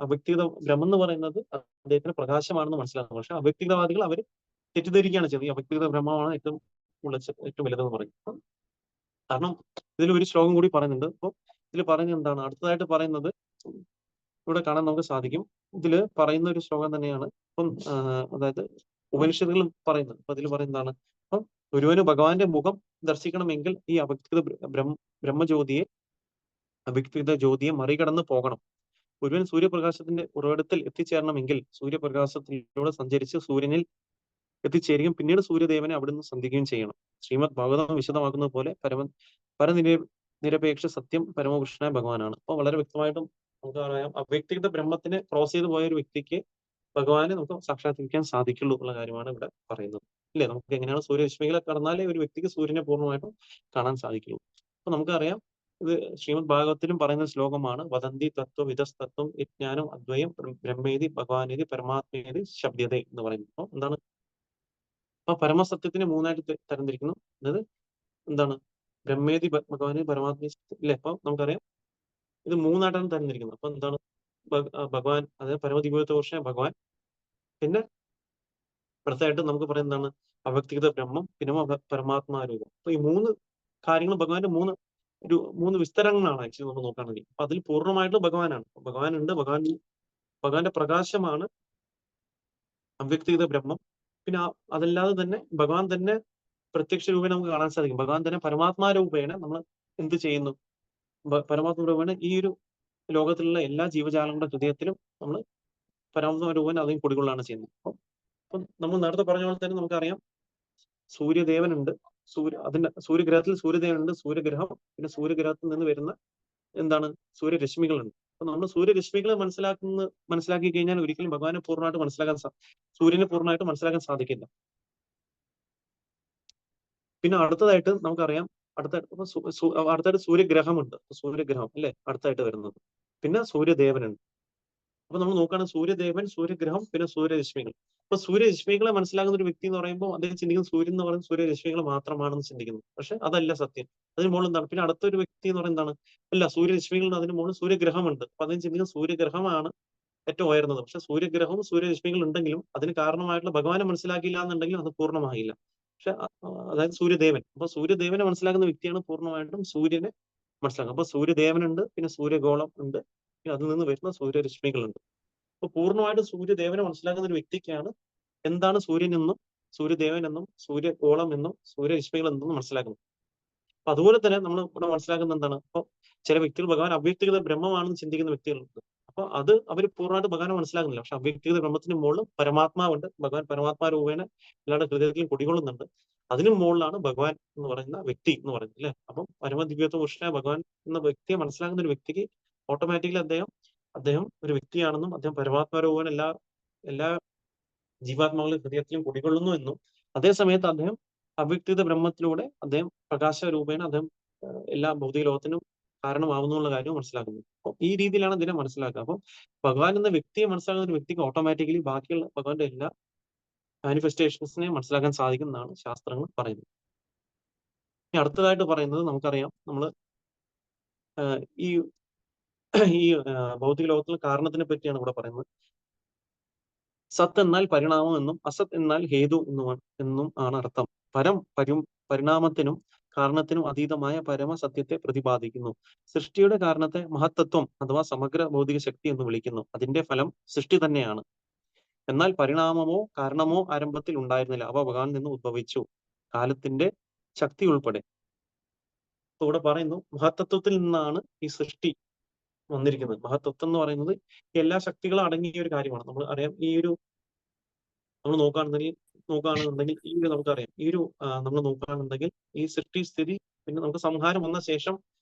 അവ്യക്തിഗത ബ്രഹ്മം എന്ന് പറയുന്നത് അദ്ദേഹത്തിന് പ്രകാശമാണെന്ന് മനസ്സിലാക്കുന്നു. പക്ഷെ അവ്യക്തിഗതവാദികൾ അവർ തെറ്റിദ്ധരിക്കുകയാണ് ചെയ്തത്. ഈ അവ്യക്തിഗത ബ്രഹ്മമാണ് ഏറ്റവും വലുതെന്ന് പറയും. കാരണം ഇതിൽ ഒരു ശ്ലോകം കൂടി പറയുന്നുണ്ട്. അപ്പൊ ഇതിൽ പറയുന്നത് എന്താണ്? അടുത്തതായിട്ട് പറയുന്നത് ഇവിടെ കാണാൻ നമുക്ക് സാധിക്കും. ഇതിൽ പറയുന്ന ഒരു ശ്ലോകം തന്നെയാണ്. അപ്പം അതായത് ഉപനിഷത്തുകൾ പറയുന്നത്. അപ്പൊ അതിൽ പറയുന്നതാണ്, അപ്പം ഒരുവന് ഭഗവാന്റെ മുഖം ദർശിക്കണമെങ്കിൽ ഈ അവ്യക്തിഗത ജ്യോതിയെ മറികടന്ന് പോകണം. ഒരുവൻ സൂര്യപ്രകാശത്തിന്റെ ഉറവിടത്തിൽ എത്തിച്ചേരണമെങ്കിൽ സൂര്യപ്രകാശത്തിലൂടെ സഞ്ചരിച്ച് സൂര്യനിൽ എത്തിച്ചേരുകയും പിന്നീട് സൂര്യദേവനെ അവിടുന്ന് സന്ധിക്കുകയും ചെയ്യണം. ശ്രീമദ് ഭാഗവതം വിശദമാക്കുന്നത് പോലെ നിരപേക്ഷ സത്യം പരമകൃഷ്ണനായ ഭഗവാനാണ്. അപ്പൊ വളരെ വ്യക്തമായിട്ടും നമുക്ക് പറയാം, അവ്യക്തിഗത ബ്രഹ്മത്തിനെ ക്രോസ് ചെയ്ത് പോയ ഒരു വ്യക്തിക്ക് ഭഗവാനെ നമുക്ക് സാക്ഷാത്കരിക്കാൻ സാധിക്കുള്ളൂ എന്നുള്ള കാര്യമാണ് ഇവിടെ പറയുന്നത് ഇല്ലേ. നമുക്ക് എങ്ങനെയാണ് സൂര്യരശ്മികളെ കടന്നാലേ ഒരു വ്യക്തിക്ക് സൂര്യനെ പൂർണ്ണമായിട്ടും കാണാൻ സാധിക്കുള്ളൂ. അപ്പൊ നമുക്കറിയാം, ഇത് ശ്രീമദ് ഭാഗവതത്തിലും പറയുന്ന ശ്ലോകമാണ്. വദന്തി തത്വ വിധസ്തത്വം വിജ്ഞാനം അദ്വയം ബ്രഹ്മേതി ഭഗവാനേതി പരമാത്മേതി ശബ്ദത എന്ന് പറയുന്നത്. അപ്പൊ എന്താണ്? അപ്പൊ പരമസത്യത്തിനെ മൂന്നായിട്ട് തരംതിരിക്കുന്നു. അതായത് എന്താണ്? ബ്രഹ്മേതി ഭഗവാന് പരമാത്മ ഇല്ലേ. അപ്പൊ നമുക്കറിയാം ഇത് മൂന്നായിട്ടാണ് തരംതിരിക്കുന്നത്. അപ്പൊ എന്താണ്? ഭഗവാൻ, അതായത് പരമദിവ്യതോഷ ഭഗവാൻ, പിന്നെ അടുത്തായിട്ട് നമുക്ക് പറയുന്നതാണ് അവ്യക്തിഗത ബ്രഹ്മം, പിന്നെ പരമാത്മാരൂപം. അപ്പൊ ഈ മൂന്ന് കാര്യങ്ങൾ ഭഗവാന്റെ മൂന്ന് വിസ്തരങ്ങളാണ് ആക്ച്വലി നമ്മൾ നോക്കുകയാണെങ്കിൽ. അപ്പൊ അതിൽ പൂർണ്ണമായിട്ടും ഭഗവാനാണ്. ഭഗവാൻ ഉണ്ട്, ഭഗവാന്റെ പ്രകാശമാണ് അവ്യക്തിഗത ബ്രഹ്മം. പിന്നെ അതല്ലാതെ തന്നെ ഭഗവാൻ തന്നെ പ്രത്യക്ഷ രൂപേണ നമുക്ക് കാണാൻ സാധിക്കും. ഭഗവാൻ തന്നെ പരമാത്മാ രൂപേണ നമ്മൾ എന്ത് ചെയ്യുന്നു? പരമാത്മ രൂപേണ ഈ ഒരു ലോകത്തിലുള്ള എല്ലാ ജീവജാലങ്ങളുടെ ഹൃദയത്തിലും നമ്മൾ പരമാത്മ രൂപേണ അതിൽ കുടികൊള്ളാണ് ചെയ്യുന്നത്. അപ്പം നമ്മൾ നേരത്തെ പറഞ്ഞ പോലെ തന്നെ നമുക്കറിയാം, സൂര്യദേവനുണ്ട്, സൂര്യഗ്രഹത്തിൽ സൂര്യദേവനുണ്ട്, സൂര്യഗ്രഹം, പിന്നെ സൂര്യഗ്രഹത്തിൽ നിന്ന് വരുന്ന എന്താണ്? സൂര്യരശ്മികളുണ്ട്. അപ്പൊ നമ്മൾ സൂര്യരശ്മികളെ മനസ്സിലാക്കി കഴിഞ്ഞാൽ ഒരിക്കലും ഭഗവാനെ പൂർണ്ണമായിട്ട് സൂര്യനെ പൂർണ്ണമായിട്ട് മനസ്സിലാക്കാൻ സാധിക്കില്ല. പിന്നെ അടുത്തതായിട്ട് നമുക്കറിയാം, അടുത്തായിട്ട് സൂര്യഗ്രഹമുണ്ട്. സൂര്യഗ്രഹം അല്ലെ അടുത്തായിട്ട് വരുന്നത്. പിന്നെ സൂര്യദേവനുണ്ട്. അപ്പൊ നമ്മൾ നോക്കുകയാണെങ്കിൽ സൂര്യദേവൻ, സൂര്യഗ്രഹം, പിന്നെ സൂര്യരശ്മികൾ. അപ്പൊ സൂര്യരശ്മികളെ മനസ്സിലാക്കുന്ന ഒരു വ്യക്തി എന്ന് പറയുമ്പോൾ അദ്ദേഹം ചിന്തിക്കുന്ന സൂര്യൻ എന്ന് പറയുന്നത് സൂര്യരശ്മികൾ മാത്രമാണെന്ന് ചിന്തിക്കുന്നു. പക്ഷെ അതല്ല സത്യം. അതിന് മുകളിൽ എന്താണ്? പിന്നെ അടുത്തൊരു വ്യക്തി എന്ന് പറയുന്നത് എന്താണ്? അല്ല, സൂര്യരശ്മികളുണ്ട്, അതിന് മുകളിൽ സൂര്യഗ്രഹമുണ്ട്. അപ്പൊ അദ്ദേഹം ചിന്തിക്കുന്ന സൂര്യഗ്രഹമാണ് ഏറ്റവും ഉയർന്നത്. പക്ഷെ സൂര്യഗ്രഹവും സൂര്യരശ്മികൾ ഉണ്ടെങ്കിലും അതിന് കാരണമായിട്ടുള്ള ഭഗവാനെ മനസ്സിലാക്കിയില്ല എന്നുണ്ടെങ്കിൽ അത് പൂർണ്ണമായില്ല. പക്ഷെ അതായത് സൂര്യദേവൻ, അപ്പൊ സൂര്യദേവനെ മനസ്സിലാക്കുന്ന വ്യക്തിയാണ് പൂർണ്ണമായിട്ടും സൂര്യനെ മനസ്സിലാക്കുക. അപ്പൊ സൂര്യദേവനുണ്ട്, പിന്നെ സൂര്യഗോളം ഉണ്ട്, പിന്നെ അതിൽ നിന്ന് വരുന്ന സൂര്യരശ്മികളുണ്ട്. അപ്പൊ പൂർണ്ണമായിട്ട് സൂര്യദേവനെ മനസ്സിലാക്കുന്ന ഒരു വ്യക്തിക്കാണ് എന്താണ് സൂര്യൻ എന്നും സൂര്യദേവൻ എന്നും സൂര്യഗോളം എന്നും സൂര്യരശ്മികൾ എന്നും മനസ്സിലാക്കുന്നത്. അപ്പൊ അതുപോലെ തന്നെ നമ്മൾ ഇവിടെ മനസ്സിലാക്കുന്ന എന്താണ്, അപ്പൊ ചില വ്യക്തികൾ ഭഗവാൻ അവ്യക്തിഗത ബ്രഹ്മമാണെന്ന് ചിന്തിക്കുന്ന വ്യക്തികളുണ്ട്. അപ്പൊ അത് അവർ പൂർണ്ണമായിട്ട് ഭഗവാനെ മനസ്സിലാക്കുന്നില്ല. പക്ഷെ അവ്യക്തിഗത ബ്രഹ്മത്തിന് മുകളിൽ പരമാത്മാവുണ്ട്. ഭഗവാൻ പരമാത്മാ രൂപേണ എല്ലാവരുടെ ഹൃദയത്തിലും കുടികൊള്ളുന്നുണ്ട്. അതിനു മുകളിലാണ് ഭഗവാൻ എന്ന് പറയുന്ന വ്യക്തി എന്ന് പറയുന്നത് അല്ലെ. അപ്പം പരമദിവ്യത്വ പുരുഷനായ ഭഗവാൻ എന്ന വ്യക്തിയെ മനസ്സിലാക്കുന്ന ഒരു വ്യക്തിക്ക് ഓട്ടോമാറ്റിക്കലി അദ്ദേഹം അദ്ദേഹം ഒരു വ്യക്തിയാണെന്നും അദ്ദേഹം പരമാത്മാ രൂപേണ എല്ലാ എല്ലാ ജീവാത്മാക്കളുടെ ഹൃദയത്തിലും കുടികൊള്ളുന്നു എന്നും അതേ സമയത്ത് അദ്ദേഹം അവ്യക്തിഗത ബ്രഹ്മത്തിലൂടെ അദ്ദേഹം പ്രകാശ രൂപേണ അദ്ദേഹം എല്ലാ ഭൗതിക ലോകത്തിനും കാരണമാവുന്നു എന്നുള്ള കാര്യം മനസ്സിലാക്കുന്നു. അപ്പോൾ ഈ രീതിയിലാണ് ഇതിനെ മനസ്സിലാക്കുക. അപ്പം ഭഗവാൻ എന്ന വ്യക്തിയെ മനസ്സിലാക്കുന്ന ഒരു വ്യക്തിക്ക് ഓട്ടോമാറ്റിക്കലി ബാക്കിയുള്ള ഭഗവാന്റെ എല്ലാ മാനിഫെസ്റ്റേഷൻസിനെ മനസ്സിലാക്കാൻ സാധിക്കും എന്നാണ് ശാസ്ത്രങ്ങൾ പറയുന്നത്. ഇനി അടുത്തതായിട്ട് പറയുന്നത് നമുക്കറിയാം, നമ്മൾ ഈ ഈ ഭൗതിക ലോകത്തിലെ കാരണത്തിനെ പറ്റിയാണ് ഇവിടെ പറയുന്നത്. സത്ത് എന്നാൽ പരിണാമം എന്നും അസത് എന്നാൽ ഹേതു എന്നും ആണ് അർത്ഥം. പരിണാമത്തിനും കാരണത്തിനും അതീതമായ പരമസത്യത്തെ പ്രതിപാദിക്കുന്നു. സൃഷ്ടിയുടെ കാരണത്തെ മഹത്തത്വം അഥവാ സമഗ്ര ഭൗതിക ശക്തി എന്ന് വിളിക്കുന്നു. അതിന്റെ ഫലം സൃഷ്ടി തന്നെയാണ്. എന്നാൽ പരിണാമമോ കാരണമോ ആരംഭത്തിൽ ഉണ്ടായിരുന്നില്ല, അവ ഭഗവാനിൽ നിന്ന് ഉദ്ഭവിച്ചു, കാലത്തിന്റെ ശക്തി ഉൾപ്പെടെ. ഇവിടെ പറയുന്നു മഹത്തത്വത്തിൽ നിന്നാണ് ഈ സൃഷ്ടി വന്നിരിക്കുന്നത്. മഹത്തത്വം എന്ന് പറയുന്നത് എല്ലാ ശക്തികളും അടങ്ങിയ ഒരു കാര്യമാണ്. നമ്മൾ അറിയാം, ഈ ഒരു നമ്മൾ നോക്കുകയാണെന്നുണ്ടെങ്കിൽ ഈ ഒരു നമുക്കറിയാം, ഈ ഒരു നമ്മൾ നോക്കുകയാണെന്നുണ്ടെങ്കിൽ ഈ സൃഷ്ടി സ്ഥിതി പിന്നെ നമുക്ക് സംഹാരം വന്ന ശേഷം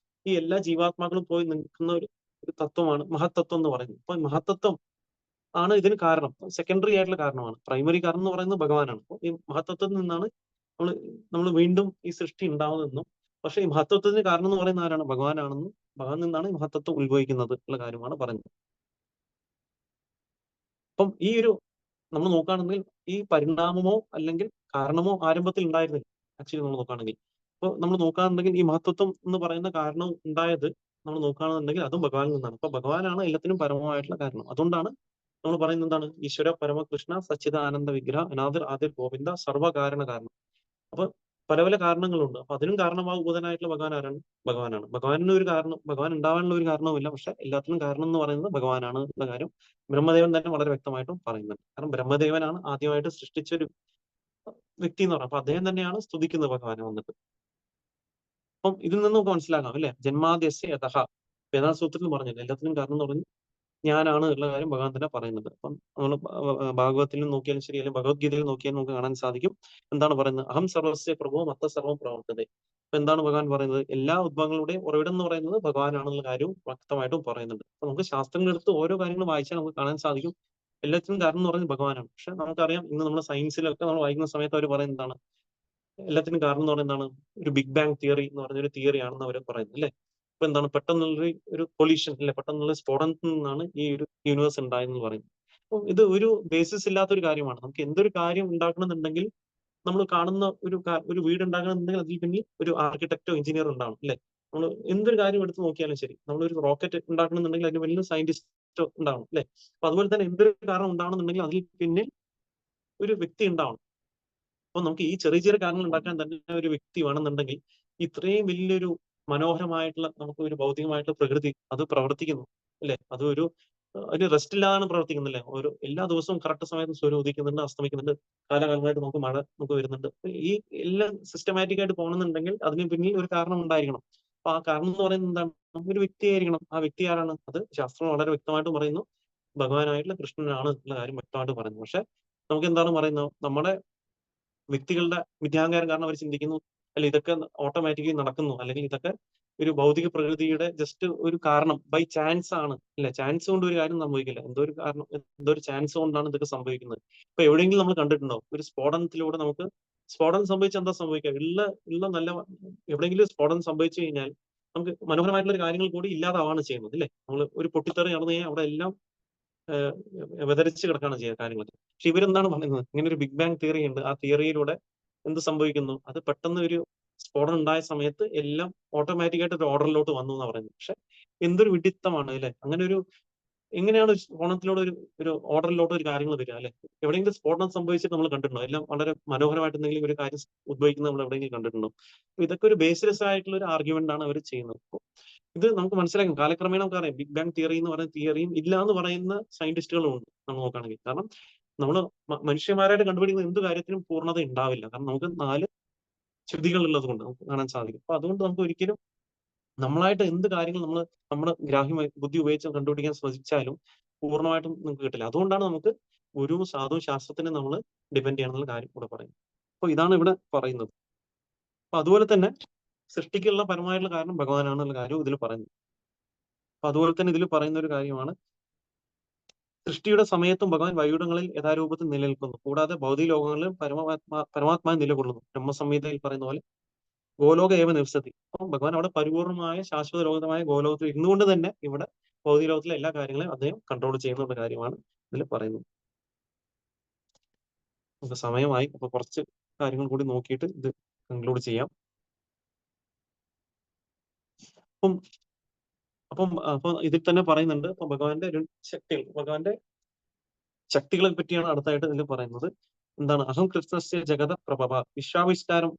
ഈ എല്ലാ ജീവാത്മാക്കളും പോയി നിൽക്കുന്ന ഒരു തത്വമാണ് മഹത്തത്വം എന്ന് പറയുന്നത്. അപ്പൊ മഹത്തത്വം ആണ് ഇതിന് കാരണം. സെക്കൻഡറി ആയിട്ടുള്ള കാരണമാണ്. പ്രൈമറി കാരണം എന്ന് പറയുന്നത് ഭഗവാനാണ്. അപ്പോൾ ഈ മഹത്തത്വത്തിൽ നിന്നാണ് നമ്മൾ നമ്മൾ വീണ്ടും ഈ സൃഷ്ടി ഉണ്ടാവുന്നതെന്നും പക്ഷെ ഈ മഹത്വത്തിന് കാരണം എന്ന് പറയുന്ന ആരാണ്? ഭഗവാനാണെന്നും ഭഗവാൻ നിന്നാണ് ഈ മഹത്തത്വം ഉത്ഭവിക്കുന്നത് ഉള്ള കാര്യമാണ് പറയുന്നത്. അപ്പം ഈ ഒരു നമ്മൾ നോക്കുകയാണെങ്കിൽ ഈ പരിണാമമോ അല്ലെങ്കിൽ കാരണമോ ആരംഭത്തിൽ ഉണ്ടായിരുന്നില്ല. ആക്ച്വലി നമ്മൾ നോക്കുകയാണെങ്കിൽ അപ്പോൾ നമ്മൾ നോക്കുകയാണെന്നുണ്ടെങ്കിൽ ഈ മഹത്വത്വം എന്ന് പറയുന്ന കാരണം ഉണ്ടായത് നമ്മൾ നോക്കുകയാണെന്നുണ്ടെങ്കിൽ അതും ഭഗവാനിൽ നിന്നാണ്. അപ്പൊ ഭഗവാനാണ് എല്ലാത്തിനും പരമമായിട്ടുള്ള കാരണം. അതുകൊണ്ടാണ് നമ്മൾ പറയുന്നത് എന്താണ്? ഈശ്വര പരമകൃഷ്ണ സച്ചിദാനന്ദ വിഗ്രഹ അനാദിർ ആദിർ ഗോവിന്ദ സർവകാരണ കാരണം. അപ്പൊ പല പല കാരണങ്ങളുണ്ട്. അപ്പൊ അതിനും കാരണമാകുബോധനായിട്ടുള്ള ഭഗവാൻ ആരാണ്? ഭഗവാനാണ്. ഭഗവാനിന് ഒരു കാരണം, ഭഗവാൻ ഉണ്ടാവാനുള്ള ഒരു കാരണവുമില്ല. പക്ഷെ എല്ലാത്തിനും കാരണം എന്ന് പറയുന്നത് ഭഗവാനാണ് എന്ന കാര്യം ബ്രഹ്മദേവൻ തന്നെ വളരെ വ്യക്തമായിട്ടും പറയുന്നുണ്ട്. കാരണം ബ്രഹ്മദേവനാണ് ആദ്യമായിട്ട് സൃഷ്ടിച്ച ഒരു വ്യക്തി എന്ന് പറയുന്നത്. അപ്പൊ അദ്ദേഹം തന്നെയാണ് സ്തുതിക്കുന്നത് ഭഗവാനെ വന്നിട്ട്. അപ്പം ഇതിൽ നിന്ന് നമുക്ക് മനസ്സിലാക്കാം അല്ലെ, ജന്മാദ്യസ്യ യതഃ വേദാസൂത്രത്തിൽ പറഞ്ഞില്ല, എല്ലാത്തിനും കാരണം എന്ന് പറഞ്ഞ് ഞാനാണ് ഉള്ള കാര്യം ഭഗവാൻ തന്നെ പറയുന്നത്. അപ്പം നമ്മൾ ഭാഗവതത്തിൽ നോക്കിയാലും ശരി, അല്ലെങ്കിൽ ഭഗവത്ഗീതയിൽ നോക്കിയാലും നമുക്ക് കാണാൻ സാധിക്കും. എന്താണ് പറയുന്നത്? അഹം സർവസ്യ പ്രഭോ മത്ത സർവം പ്രവർത്തതേ. അപ്പൊ എന്താണ് ഭഗവാൻ പറയുന്നത്? എല്ലാ ഉദ്ഭവങ്ങളുടെയും ഉറവിടം എന്ന് പറയുന്നത് ഭഗവാനാണെന്നുള്ള കാര്യവും വ്യക്തമായിട്ടും പറയുന്നുണ്ട്. അപ്പൊ നമുക്ക് ശാസ്ത്രങ്ങളെടുത്ത് ഓരോ കാര്യങ്ങളും വായിച്ചാൽ നമുക്ക് കാണാൻ സാധിക്കും എല്ലാത്തിനും കാരണം എന്ന് പറയുന്നത് ഭഗവാനാണ്. പക്ഷെ നമുക്കറിയാം, ഇന്ന് നമ്മൾ സയൻസിലൊക്കെ നമ്മൾ വായിക്കുന്ന സമയത്ത് അവർ പറയുന്നതാണ് എല്ലാത്തിനും കാരണം എന്ന് പറയുന്നതാണ് ഒരു ബിഗ് ബാങ് തിയറി എന്ന് പറഞ്ഞ ഒരു തിയറി ആണെന്ന് അവർ പറയുന്നത് അല്ലെ. അപ്പൊ എന്താണ് പെട്ടെന്നുള്ള ഒരു പൊല്യൂഷൻ അല്ലെ, പെട്ടെന്നുള്ള സ്ഫോടനത്തിൽ നിന്നാണ് ഈ ഒരു യൂണിവേഴ്സ് ഉണ്ടായെന്ന് പറയുന്നത്. അപ്പൊ ഇത് ഒരു ബേസിസ് ഇല്ലാത്തൊരു കാര്യമാണ്. നമുക്ക് എന്തൊരു കാര്യം ഉണ്ടാക്കണമെന്നുണ്ടെങ്കിൽ നമ്മൾ കാണുന്ന ഒരു വീട് ഉണ്ടാക്കണമെന്നുണ്ടെങ്കിൽ അതിൽ പിന്നിൽ ഒരു ആർക്കിടെക്റ്റോ എഞ്ചിനീയർ ഉണ്ടാവണം അല്ലെ. നമ്മൾ എന്തൊരു കാര്യം എടുത്ത് നോക്കിയാലും ശരി, നമ്മളൊരു റോക്കറ്റ് ഉണ്ടാക്കണമെന്നുണ്ടെങ്കിൽ അതിന് വലിയ സയന്റിസ്റ്റോ ഉണ്ടാവണം അല്ലെ. അപ്പൊ അതുപോലെ തന്നെ എന്തൊരു കാരണം ഉണ്ടാവണമെന്നുണ്ടെങ്കിൽ അതിൽ പിന്നിൽ ഒരു വ്യക്തി ഉണ്ടാവണം. അപ്പൊ നമുക്ക് ഈ ചെറിയ ചെറിയ കാര്യങ്ങൾ ഉണ്ടാക്കാൻ തന്നെ ഒരു വ്യക്തി വേണമെന്നുണ്ടെങ്കിൽ ഇത്രയും വലിയൊരു മനോഹരമായിട്ടുള്ള നമുക്ക് ഒരു ഭൗതികമായിട്ടുള്ള പ്രകൃതി അത് പ്രവർത്തിക്കുന്നു അല്ലെ. അത് ഒരു റെസ്റ്റ് ഇല്ലാതാണ് പ്രവർത്തിക്കുന്നത് അല്ലെ. എല്ലാ ദിവസവും കറക്റ്റ് സമയത്ത് സൂര്യൻ ഉദിക്കുന്നുണ്ട്, അസ്തമിക്കുന്നുണ്ട്, കാലകാലമായിട്ട് നമുക്ക് മഴ നമുക്ക് വരുന്നുണ്ട്. ഈ എല്ലാം സിസ്റ്റമാറ്റിക് ആയിട്ട് പോകണമെന്നുണ്ടെങ്കിൽ അതിന് പിന്നിൽ ഒരു കാരണം ഉണ്ടായിരിക്കണം. അപ്പൊ ആ കാരണം എന്ന് പറയുന്നത് എന്താണ്? ഒരു വ്യക്തിയായിരിക്കണം. ആ വ്യക്തി ആരാണ്? അത് ശാസ്ത്രം വളരെ വ്യക്തമായിട്ട് പറയുന്നു, ഭഗവാനായിട്ടുള്ള കൃഷ്ണനാണ് എന്നുള്ള കാര്യം വ്യക്തമായിട്ട് പറയുന്നു. പക്ഷെ നമുക്ക് എന്താണ് പറയുന്നത്? നമ്മുടെ വ്യക്തികളുടെ വിദ്യാഹങ്കാരം കാരണം അവർ ചിന്തിക്കുന്നു അല്ല ഇതൊക്കെ ഓട്ടോമാറ്റിക്കലി നടക്കുന്നു, അല്ലെങ്കിൽ ഇതൊക്കെ ഒരു ഭൗതിക പ്രകൃതിയുടെ ജസ്റ്റ് ഒരു കാരണം ബൈ ചാൻസ് ആണ് അല്ലെ. ചാൻസ് കൊണ്ട് ഒരു കാര്യം സംഭവിക്കില്ല. എന്തോ ഒരു കാരണം, എന്തോ ഒരു ചാൻസ് കൊണ്ടാണ് ഇതൊക്കെ സംഭവിക്കുന്നത്. ഇപ്പൊ എവിടെയെങ്കിലും നമ്മൾ കണ്ടിട്ടുണ്ടോ ഒരു സ്ഫോടനത്തിലൂടെ നമുക്ക് സ്ഫോടനം സംഭവിച്ച എന്താ സംഭവിക്കുക? ഉള്ള നല്ല എവിടെയെങ്കിലും സ്ഫോടനം സംഭവിച്ചു കഴിഞ്ഞാൽ നമുക്ക് മനോഹരമായിട്ടുള്ള ഒരു കാര്യങ്ങൾ കൂടി ഇല്ലാതാവാണ് ചെയ്യുന്നത് അല്ലെ. നമ്മൾ ഒരു പൊട്ടിത്തെറി നടന്നു കഴിഞ്ഞാൽ അവിടെ എല്ലാം വിതരിച്ച് കിടക്കുകയാണ് ചെയ്യുക കാര്യങ്ങളൊക്കെ. പക്ഷെ ഇവരെന്താണ് പറയുന്നത്? ഇങ്ങനെ ഒരു ബിഗ് ബാങ് തിയറി ഉണ്ട്. ആ തിയറിയിലൂടെ എന്ത് സംഭവിക്കുന്നു? അത് പെട്ടെന്ന് ഒരു സ്ഫോടനം ഉണ്ടായ സമയത്ത് എല്ലാം ഓട്ടോമാറ്റിക് ആയിട്ട് ഒരു ഓർഡറിലോട്ട് വന്നു എന്നാണ് പറയുന്നത്. പക്ഷെ എന്തൊരു വിഡിത്തമാണ് അല്ലെ. അങ്ങനെ എങ്ങനെയാണ് ഒരു സ്ഫോടനത്തിലൂടെ ഒരു ഓർഡറിലോട്ട് ഒരു കാര്യങ്ങൾ വരിക അല്ലെ. എവിടെയെങ്കിലും സ്ഫോടനം സംഭവിച്ചിട്ട് നമ്മൾ കണ്ടിട്ടുണ്ടോ? എല്ലാം വളരെ മനോഹരമായിട്ട് എന്തെങ്കിലും ഒരു കാര്യം ഉദ്ഭവിക്കുന്നത് നമ്മൾ എവിടെയെങ്കിലും കണ്ടിട്ടുണ്ടോ? ഇതൊക്കെ ഒരു ബേസ്ലെസ് ആയിട്ടുള്ള ഒരു ആർഗ്യുമെന്റ് ആണ് അവർ ചെയ്യുന്നത്. ഇത് നമുക്ക് മനസ്സിലാക്കും. കാലക്രമേണ നമുക്കറിയാം ബിഗ് ബാങ് തിയറി എന്ന് പറയുന്ന തിയറിയും ഇല്ല എന്ന് പറയുന്ന സയന്റിസ്റ്റുകളും ഉണ്ട് നമ്മൾ നോക്കുകയാണെങ്കിൽ. കാരണം നമ്മൾ മനുഷ്യന്മാരായിട്ട് കണ്ടുപിടിക്കുന്ന എന്ത് കാര്യത്തിനും പൂർണ്ണത ഉണ്ടാവില്ല. കാരണം നമുക്ക് ശ്രുതികൾ ഉള്ളത് കൊണ്ട് നമുക്ക് കാണാൻ സാധിക്കും. അപ്പൊ അതുകൊണ്ട് നമുക്ക് ഒരിക്കലും നമ്മളായിട്ട് എന്ത് കാര്യങ്ങൾ നമ്മൾ നമ്മുടെ ഗ്രാഹ്യമായി ബുദ്ധി ഉപയോഗിച്ച് കണ്ടുപിടിക്കാൻ ശ്രമിച്ചാലും പൂർണ്ണമായിട്ടും നമുക്ക് കിട്ടില്ല. അതുകൊണ്ടാണ് നമുക്ക് ഗുരുവും സാധുവും ശാസ്ത്രത്തിനെ നമ്മൾ ഡിപെൻഡ് ചെയ്യണം എന്നുള്ള കാര്യം ഇവിടെ പറയുന്നത്. അപ്പൊ ഇതാണ് ഇവിടെ പറയുന്നത്. അപ്പൊ അതുപോലെ തന്നെ സൃഷ്ടിക്കുള്ള പരമായിട്ടുള്ള കാരണം ഭഗവാനാണെന്നുള്ള കാര്യവും ഇതിൽ പറയുന്നു. അപ്പൊ അതുപോലെ തന്നെ ഇതിൽ പറയുന്ന ഒരു കാര്യമാണ് സൃഷ്ടിയുടെ സമയത്തും ഭഗവാൻ വൈകുണ്ഠങ്ങളിൽ യഥാരൂപത്തിൽ നിലനിൽക്കുന്നു. കൂടാതെ ഭൗതിക ലോകങ്ങളിലും പരമാത്മാവ് നിലകൊള്ളുന്നു. ബ്രഹ്മസംഹിതയിൽ പറയുന്ന പോലെ ഗോലോക ഏവ നിവസതി. അപ്പം ഭഗവാൻ അവിടെ പരിപൂർണമായ ശാശ്വത ലോകമായ ഗോലോകത്തിൽ ഇരുന്നുകൊണ്ട് തന്നെ ഇവിടെ ഭൗതിക ലോകത്തിലെ എല്ലാ കാര്യങ്ങളെയും അദ്ദേഹം കൺട്രോൾ ചെയ്യുന്ന കാര്യമാണ് ഇതിൽ പറയുന്നത്. നമുക്ക് സമയമായി. അപ്പൊ കുറച്ച് കാര്യങ്ങൾ കൂടി നോക്കിയിട്ട് ഇത് കൺക്ലൂഡ് ചെയ്യാം. അപ്പം അപ്പം അപ്പൊ ഇതിൽ തന്നെ പറയുന്നുണ്ട് അപ്പൊ ഭഗവാന്റെ ഭഗവാന്റെ ശക്തികളെ പറ്റിയാണ് അടുത്തായിട്ട് ഇതിൽ പറയുന്നത്. എന്താണ്? അഹം കൃഷ്ണസ്യ ജഗത പ്രഭവ. വിശ്വാവിഷ്കാരം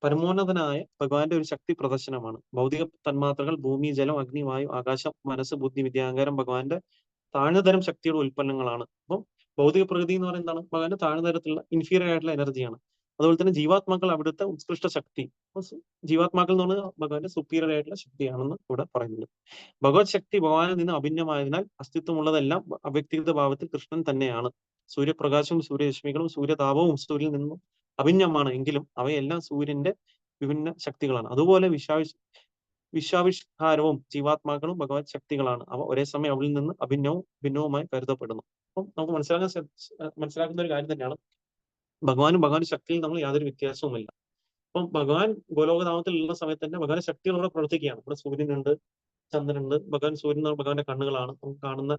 പരമോന്നതനായ ഭഗവാന്റെ ഒരു ശക്തി പ്രദർശനമാണ്. ഭൗതിക തന്മാത്രകൾ, ഭൂമി, ജലം, അഗ്നി, വായു, ആകാശം, മനസ്സ്, ബുദ്ധി, വിദ്യാഹങ്കാരം ഭഗവാന്റെ താഴ്ന്ന തരം ശക്തിയുടെ ഉൽപ്പന്നങ്ങളാണ്. അപ്പം ഭൗതിക പ്രകൃതി എന്ന് പറയുന്നതാണ് ഭഗവാന്റെ താഴ്ന്ന തരത്തിലുള്ള ഇൻഫീരിയർ ആയിട്ടുള്ള എനർജിയാണ്. അതുപോലെ തന്നെ ജീവാത്മാക്കൾ അവിടുത്തെ ഉത്കൃഷ്ട ശക്തി. ജീവാത്മാക്കൾ എന്ന് പറഞ്ഞാൽ ഭഗവാന്റെ സുപ്പീരിയർ ആയിട്ടുള്ള ശക്തിയാണെന്ന് ഇവിടെ പറയുന്നുണ്ട്. ഭഗവത് ശക്തി ഭഗവാനിൽ നിന്ന് അഭിന്നമായതിനാൽ അസ്തിത്വമുള്ളതെല്ലാം അവ്യക്തിഗത ഭാവത്തിൽ കൃഷ്ണൻ തന്നെയാണ്. സൂര്യപ്രകാശവും സൂര്യരശ്മികളും സൂര്യതാപവും സൂര്യനിൽ നിന്നും അഭിന്നമാണ് എങ്കിലും അവയെല്ലാം സൂര്യന്റെ വിഭിന്ന ശക്തികളാണ്. അതുപോലെ വിശ്വാവിഷ്കാരവും ജീവാത്മാക്കളും ഭഗവത് ശക്തികളാണ്. അവ ഒരേ സമയം അവളിൽ നിന്ന് അഭിന്നവും ഭിന്നവുമായി കരുതപ്പെടുന്നു. അപ്പം നമുക്ക് മനസ്സിലാക്കുന്ന ഒരു കാര്യം തന്നെയാണ് ഭഗവാനും ഭഗവാന്റെ ശക്തിയിൽ നമ്മൾ യാതൊരു വ്യത്യാസവുമില്ല. അപ്പം ഭഗവാൻ ഗോലോകധാമത്തിൽ ഉള്ള സമയത്ത് തന്നെ ഭഗവാന്റെ ശക്തികൾ ഇവിടെ പ്രവർത്തിക്കുകയാണ്. ഇവിടെ സൂര്യനുണ്ട്, ചന്ദ്രനുണ്ട്. സൂര്യൻ ഭഗവാന്റെ കണ്ണുകളാണ്. നമുക്ക് കാണുന്ന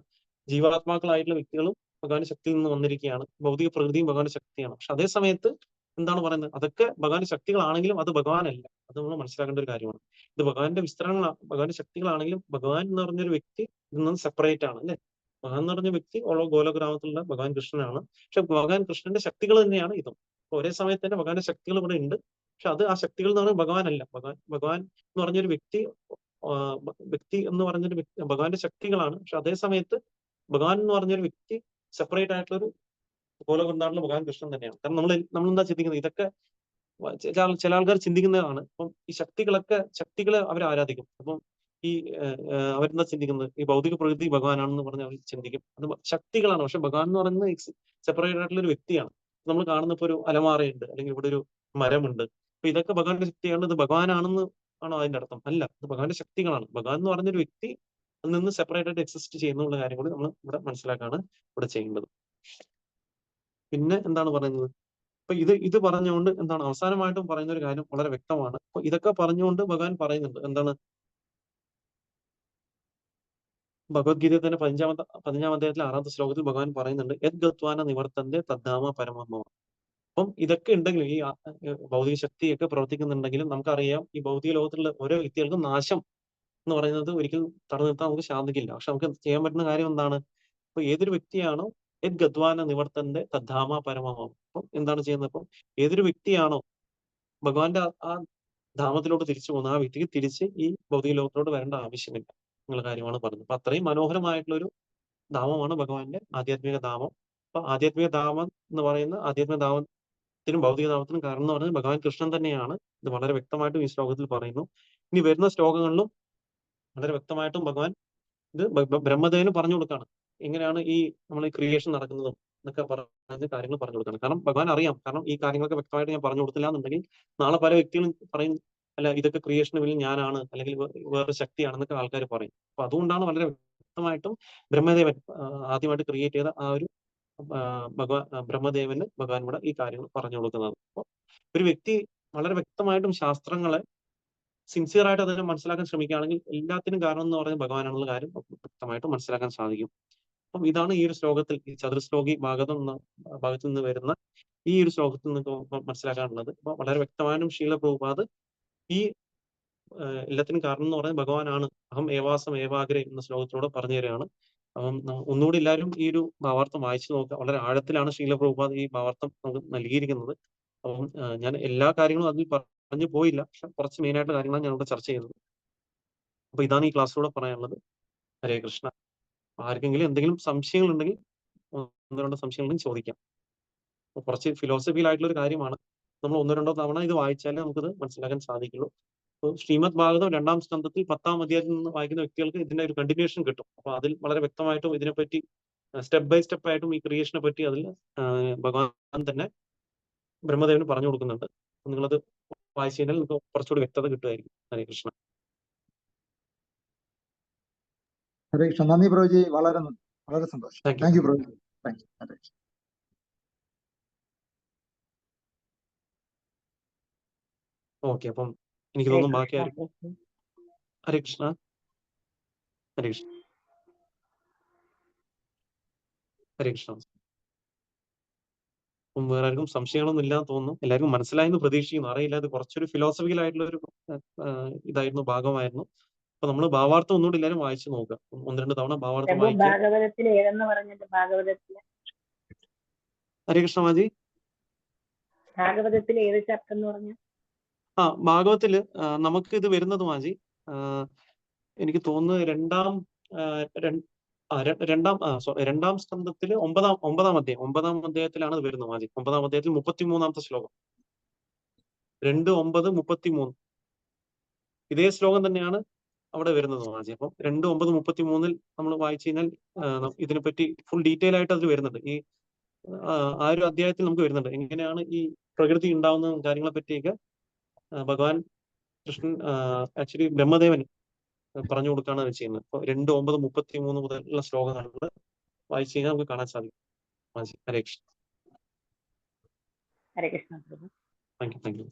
ജീവാത്മാക്കളായിട്ടുള്ള വ്യക്തികളും ഭഗവാന്റെ ശക്തിയിൽ നിന്ന് വന്നിരിക്കുകയാണ്. ഭൗതിക പ്രകൃതിയും ഭഗവാന്റെ ശക്തിയാണ്. പക്ഷെ അതേ സമയത്ത് എന്താണ് പറയുന്നത്? അതൊക്കെ ഭഗവാന്റെ ശക്തികളാണെങ്കിലും അത് ഭഗവാനല്ല. അത് നമ്മൾ മനസ്സിലാക്കേണ്ട ഒരു കാര്യമാണ്. ഇത് ഭഗവാന്റെ വിസ്തരണങ്ങളാണ്, ഭഗവാന്റെ ശക്തികളാണെങ്കിലും ഭഗവാൻ എന്ന് പറഞ്ഞൊരു വ്യക്തി ഇതിൽ നിന്ന് സെപ്പറേറ്റ് ആണ് അല്ലെ. ഭഗവാൻ എന്ന് പറഞ്ഞ വ്യക്തി ഗോലോകഗ്രാമത്തിലുള്ള ഭഗവാൻ കൃഷ്ണനാണ്. പക്ഷെ ഭഗവാൻ കൃഷ്ണന്റെ ശക്തികൾ തന്നെയാണ് ഇതും. ഒരേ സമയത്ത് തന്നെ ഭഗവാന്റെ ശക്തികൾ ഇവിടെ ഉണ്ട്. പക്ഷെ അത് ആ ശക്തികൾ എന്ന് പറഞ്ഞാൽ ഭഗവാനല്ല. ഭഗവാൻ എന്ന് പറഞ്ഞൊരു വ്യക്തി എന്ന് പറഞ്ഞൊരു വ്യക്തി ഭഗവാന്റെ ശക്തികളാണ്. പക്ഷെ അതേ സമയത്ത് ഭഗവാൻ എന്ന് പറഞ്ഞൊരു വ്യക്തി സെപ്പറേറ്റ് ആയിട്ടുള്ളൊരു ഗോലോകന്താണല്ലോ ഭഗവാൻ കൃഷ്ണൻ തന്നെയാണ്. കാരണം നമ്മൾ എന്താ ചിന്തിക്കുന്നത്? ഇതൊക്കെ ചില ആൾക്കാർ ചിന്തിക്കുന്നതാണ്. അപ്പം ഈ ശക്തികളെ അവർ ആരാധിക്കും. അപ്പം ഈ അവരെന്താ ചിന്തിക്കുന്നത്? ഈ ഭൗതിക പ്രകൃതി ഭഗവാനാണെന്ന് പറഞ്ഞ് അവർ ചിന്തിക്കും. അത് ശക്തികളാണ്. പക്ഷെ ഭഗവാൻ എന്ന് പറയുന്നത് സെപ്പറേറ്റ് ആയിട്ടുള്ള ഒരു വ്യക്തിയാണ്. നമ്മൾ കാണുന്ന ഇപ്പൊ ഒരു അലമാറയുണ്ട്, അല്ലെങ്കിൽ ഇവിടെ ഒരു മരമുണ്ട്. അപ്പൊ ഇതൊക്കെ ഭഗവാന്റെ ശക്തിയാണ്. ഇത് ഭഗവാനാണെന്ന് ആണോ അതിന്റെ അർത്ഥം? അല്ല, ഇത് ഭഗവാന്റെ ശക്തികളാണ്. ഭഗവാൻ എന്ന് പറഞ്ഞൊരു വ്യക്തി അതിൽ നിന്ന് സെപ്പറേറ്റ് ആയിട്ട് എക്സിസ്റ്റ് ചെയ്യുന്നുള്ള കാര്യം കൂടി നമ്മൾ ഇവിടെ മനസ്സിലാക്കാണ് ഇവിടെ ചെയ്യേണ്ടത്. പിന്നെ എന്താണ് പറയുന്നത്? അപ്പൊ ഇത് പറഞ്ഞുകൊണ്ട് എന്താണ് അവസാനമായിട്ടും പറയുന്ന ഒരു കാര്യം വളരെ വ്യക്തമാണ്. അപ്പൊ ഇതൊക്കെ പറഞ്ഞുകൊണ്ട് ഭഗവാൻ പറയുന്നുണ്ട് എന്താണ്? ഭഗവത്ഗീതയിൽ തന്നെ 15-ാം അധ്യായത്തിലെ 6-ാമത്തെ ശ്ലോകത്തിൽ ഭഗവാൻ പറയുന്നുണ്ട് യത് ഗത്വാന നിവർത്തന്റെ തദ്ധാമ പരമമ. അപ്പം ഇതൊക്കെ ഉണ്ടെങ്കിലും ഈ ഭൗതിക ശക്തിയൊക്കെ പ്രവർത്തിക്കുന്നുണ്ടെങ്കിലും നമുക്കറിയാം ഈ ഭൗതിക ലോകത്തിലുള്ള ഓരോ വ്യക്തികൾക്കും നാശം എന്ന് പറയുന്നത് ഒരിക്കലും തടഞ്ഞു നിർത്താൻ നമുക്ക് സാധിക്കില്ല. പക്ഷെ നമുക്ക് ചെയ്യാൻ പറ്റുന്ന കാര്യം എന്താണ്? അപ്പൊ ഏതൊരു വ്യക്തിയാണോ യത് ഗദ്വാന നിവർത്തന്റെ തദ്ധാമ പരമമം. അപ്പം എന്താണ് ചെയ്യുന്നത്? അപ്പം ഏതൊരു വ്യക്തിയാണോ ഭഗവാന്റെ ആ ധാമത്തിലോട്ട് തിരിച്ചു പോകുന്നത്, ആ വ്യക്തിക്ക് തിരിച്ച് ഈ ഭൗതിക ലോകത്തിലോട്ട് വരേണ്ട ആവശ്യമില്ല എന്നുള്ള കാര്യമാണ് പറഞ്ഞത്. അപ്പൊ അത്രയും മനോഹരമായിട്ടുള്ളൊരു ധാമമാണ് ഭഗവാന്റെ ആധ്യാത്മിക ധാമം. അപ്പൊ ആധ്യാത്മിക ധാമം എന്ന് പറയുന്ന ആധ്യാത്മിക ധാമത്തിനും ഭൗതിക ധാമത്തിനും കാരണം എന്ന് പറയുന്നത് ഭഗവാൻ കൃഷ്ണൻ തന്നെയാണ്. ഇത് വളരെ വ്യക്തമായിട്ടും ഈ ശ്ലോകത്തിൽ പറയുന്നു. ഇനി വരുന്ന ശ്ലോകങ്ങളിലും വളരെ വ്യക്തമായിട്ടും ഭഗവാൻ ഇത് ബ്രഹ്മദേവന് പറഞ്ഞു കൊടുക്കാണ്. എങ്ങനെയാണ് ഈ നമ്മൾ ഈ ക്രിയേഷൻ നടക്കുന്നതും എന്നൊക്കെ പറഞ്ഞ കാര്യങ്ങൾ പറഞ്ഞു കൊടുക്കണം. കാരണം ഭഗവാൻ അറിയാം. കാരണം ഈ കാര്യങ്ങളൊക്കെ വ്യക്തമായിട്ട് ഞാൻ പറഞ്ഞു കൊടുത്തില്ല എന്നുണ്ടെങ്കിൽ നാളെ പല വ്യക്തികളും പറയും അല്ല ഇതൊക്കെ ക്രിയേഷന് പിന്നിൽ ഞാനാണ്, അല്ലെങ്കിൽ വേറെ ശക്തിയാണെന്നൊക്കെ ആൾക്കാർ പറയും. അപ്പൊ അതുകൊണ്ടാണ് വളരെ വ്യക്തമായിട്ടും ബ്രഹ്മദേവൻ ആദ്യമായിട്ട് ക്രിയേറ്റ് ചെയ്ത ആ ഒരു ബ്രഹ്മദേവന് ഭഗവാൻ ഇവിടെ ഈ കാര്യങ്ങൾ പറഞ്ഞു കൊടുക്കുന്നത്. അപ്പൊ ഒരു വ്യക്തി വളരെ വ്യക്തമായിട്ടും ശാസ്ത്രങ്ങളെ സിൻസിയർ ആയിട്ട് അതിനെ മനസ്സിലാക്കാൻ ശ്രമിക്കുകയാണെങ്കിൽ എല്ലാത്തിനും കാരണം എന്ന് പറയുന്നത് ഭഗവാനാണെന്നുള്ള കാര്യം വ്യക്തമായിട്ട് മനസ്സിലാക്കാൻ സാധിക്കും. അപ്പം ഇതാണ് ഈ ഒരു ശ്ലോകത്തിൽ, ഈ ചതുർശ്ലോകി ഭാഗത്തു നിന്ന് വരുന്ന ഈ ഒരു ശ്ലോകത്തിൽ നിന്ന് മനസ്സിലാക്കാനുള്ളത്. അപ്പൊ വളരെ വ്യക്തമായും ശീല പ്രഭുപാദ് ഈ എല്ലാത്തിനും കാരണം എന്ന് പറയുന്നത് ഭഗവാനാണ്. അഹം ഏവാസം ഏവാഗ്രേ എന്ന ശ്ലോകത്തിലൂടെ പറഞ്ഞു തരികയാണ്. അപ്പം ഒന്നുകൂടി എല്ലാവരും ഈ ഒരു ഭാവാർത്ഥം വായിച്ചു നോക്കുക. വളരെ ആഴത്തിലാണ് ശീല പ്രഭുപാദ് ഈ ഭാവാർത്ഥം നമുക്ക് നൽകിയിരിക്കുന്നത്. അപ്പം ഞാൻ എല്ലാ കാര്യങ്ങളും അതിൽ പറഞ്ഞു പോയില്ല. പക്ഷെ കുറച്ച് മെയിൻ ആയിട്ടുള്ള കാര്യങ്ങളാണ് ഞാൻ ഇവിടെ ചർച്ച ചെയ്തത്. അപ്പൊ ഇതാണ് ഈ ക്ലാസ്സിലൂടെ പറയാനുള്ളത്. ഹരേ കൃഷ്ണ. ആർക്കെങ്കിലും എന്തെങ്കിലും സംശയങ്ങൾ ഉണ്ടെങ്കിൽ, ഒന്ന് രണ്ട് സംശയങ്ങളുണ്ടെങ്കിൽ ചോദിക്കാം. കുറച്ച് ഫിലോസഫിയിൽ ആയിട്ടുള്ള ഒരു കാര്യമാണ്. നമ്മൾ ഒന്നോ രണ്ടോ തവണ ഇത് വായിച്ചാലേ നമുക്കിത് മനസ്സിലാക്കാൻ സാധിക്കുള്ളൂ. അപ്പോൾ ശ്രീമദ് ഭാഗവതം 2-ാം സ്കന്ധത്തിൽ 10-ാം അധ്യായത്തിൽ നിന്ന് വായിക്കുന്ന വ്യക്തികൾക്ക് ഇതിന്റെ ഒരു കണ്ടിന്യൂഷൻ കിട്ടും. അപ്പൊ അതിൽ വളരെ വ്യക്തമായിട്ടും ഇതിനെപ്പറ്റി സ്റ്റെപ്പ് ബൈ സ്റ്റെപ്പ് ആയിട്ടും ഈ ക്രിയേഷനെ പറ്റി അതിൽ ഭഗവാൻ തന്നെ ബ്രഹ്മദേവന് പറഞ്ഞു കൊടുക്കുന്നുണ്ട്. നിങ്ങളത് വായിച്ചു കഴിഞ്ഞാൽ നിങ്ങൾക്ക് കുറച്ചുകൂടി വ്യക്തത കിട്ടുമായിരിക്കും. ഹരേ കൃഷ്ണ. ഹരേ കൃഷ്ണ. നന്ദി പ്രഭുജി. വളരെ നന്ദി. വളരെ സന്തോഷം. Thank you പ്രഭുജി. Thank you. Hare Krishna. Okay, അപ്പം എനിക്ക് തോന്നുന്നു ബാക്കി ആയിരിക്കും. ഹരേ കൃഷ്ണ. ഹരേ കൃഷ്ണ. ഹരേ കൃഷ്ണ. അപ്പം വേറെ ആർക്കും സംശയങ്ങളൊന്നും ഇല്ലാന്ന് തോന്നുന്നു. എല്ലാവർക്കും മനസ്സിലായെന്ന് പ്രതീക്ഷിക്കുന്നു. അറിയില്ല, ഇത് കുറച്ചൊരു ഫിലോസഫിക്കൽ ആയിട്ടുള്ള ഒരു ഇതായിരുന്നു, ഭാഗമായിരുന്നു. അപ്പൊ നമ്മൾ ഭാവാർത്ഥം ഒന്നുകൂടി എല്ലാവരും വായിച്ചു നോക്കുക. 1-2 തവണ ഭാവാർത്ഥം വായിക്കുക. ഭാഗവതത്തിൽ ഏതെന്ന് പറഞ്ഞിട്ട് ഭാഗവതത്തില് ഹരേ കൃഷ്ണ മാജി. ഭാഗവതത്തിൽ ഏത് ചാപ്റ്റർ എന്ന് പറഞ്ഞു? ഭാഗവത്തില് നമുക്ക് ഇത് വരുന്നത് മാജി, എനിക്ക് തോന്നുന്നു 2-ാം സ്കന്ധത്തില് 9-ാം അധ്യായത്തിലാണ് ഇത് വരുന്നത് മാജി. 9-ാം അധ്യായത്തിൽ 33-ാമത്തെ ശ്ലോകം. 2:9:33 ഇതേ ശ്ലോകം തന്നെയാണ് അവിടെ വരുന്നത് മാജി. അപ്പം 2:9:33 നമ്മൾ വായിച്ചു കഴിഞ്ഞാൽ ഇതിനെപ്പറ്റി ഫുൾ ഡീറ്റെയിൽ ആയിട്ട് അതിൽ വരുന്നുണ്ട്. ഈ ആ ഒരു അധ്യായത്തിൽ നമുക്ക് വരുന്നുണ്ട് എങ്ങനെയാണ് ഈ പ്രകൃതി ഉണ്ടാവുന്ന കാര്യങ്ങളെ പറ്റിയൊക്കെ ഭഗവാൻ കൃഷ്ണൻ ആക്ച്വലി ബ്രഹ്മദേവൻ പറഞ്ഞു കൊടുക്കുകയാണ് ചെയ്യുന്നത്. അപ്പോൾ 2:9:33 മുതലുള്ള ശ്ലോകങ്ങളിൽ വായിച്ചു കഴിഞ്ഞാൽ നമുക്ക് കാണാൻ സാധിക്കും. Hare Krishna. Hare Krishna. Thank you.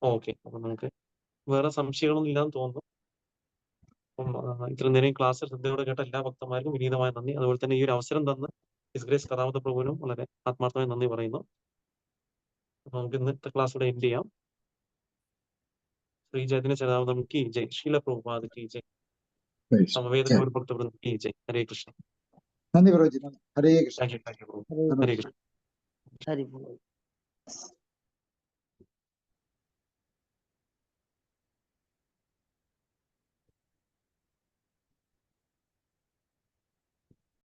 Okay, അപ്പൊ നമുക്ക് വേറെ സംശയങ്ങളൊന്നും ഇല്ലാന്ന് തോന്നുന്നു. അപ്പം ഇത്ര നേരം ക്ലാസ് ശ്രദ്ധയോടെ കേട്ട എല്ലാ ഭക്തന്മാർക്കും വിനീതമായ നന്ദി. അതുപോലെ തന്നെ ഈ ഒരു അവസരം തന്ന് ഹിസ് ഗ്രേസ് കഥാമത പ്രഭുവിനും വളരെ ആത്മാർത്ഥമായി നന്ദി പറയുന്നു. അപ്പൊ നമുക്ക് ഇന്നത്തെ ക്ലാസ് ഇവിടെ എൻഡ് ചെയ്യാം. ശ്രീ ചൈതന്യ ചരിതാമൃതം കി ജയ്. ശീല പ്രഭുപാദ് കി ജയ്. സമവേദ ഗൗരഭക്തവൃന്ദം കി ജയ്. ഹരേ കൃഷ്ണ. നന്ദി പ്രഭുജി. ഹരേ കൃഷ്ണ. Thank you Prabhu. ഹരേ കൃഷ്ണ. ഹരി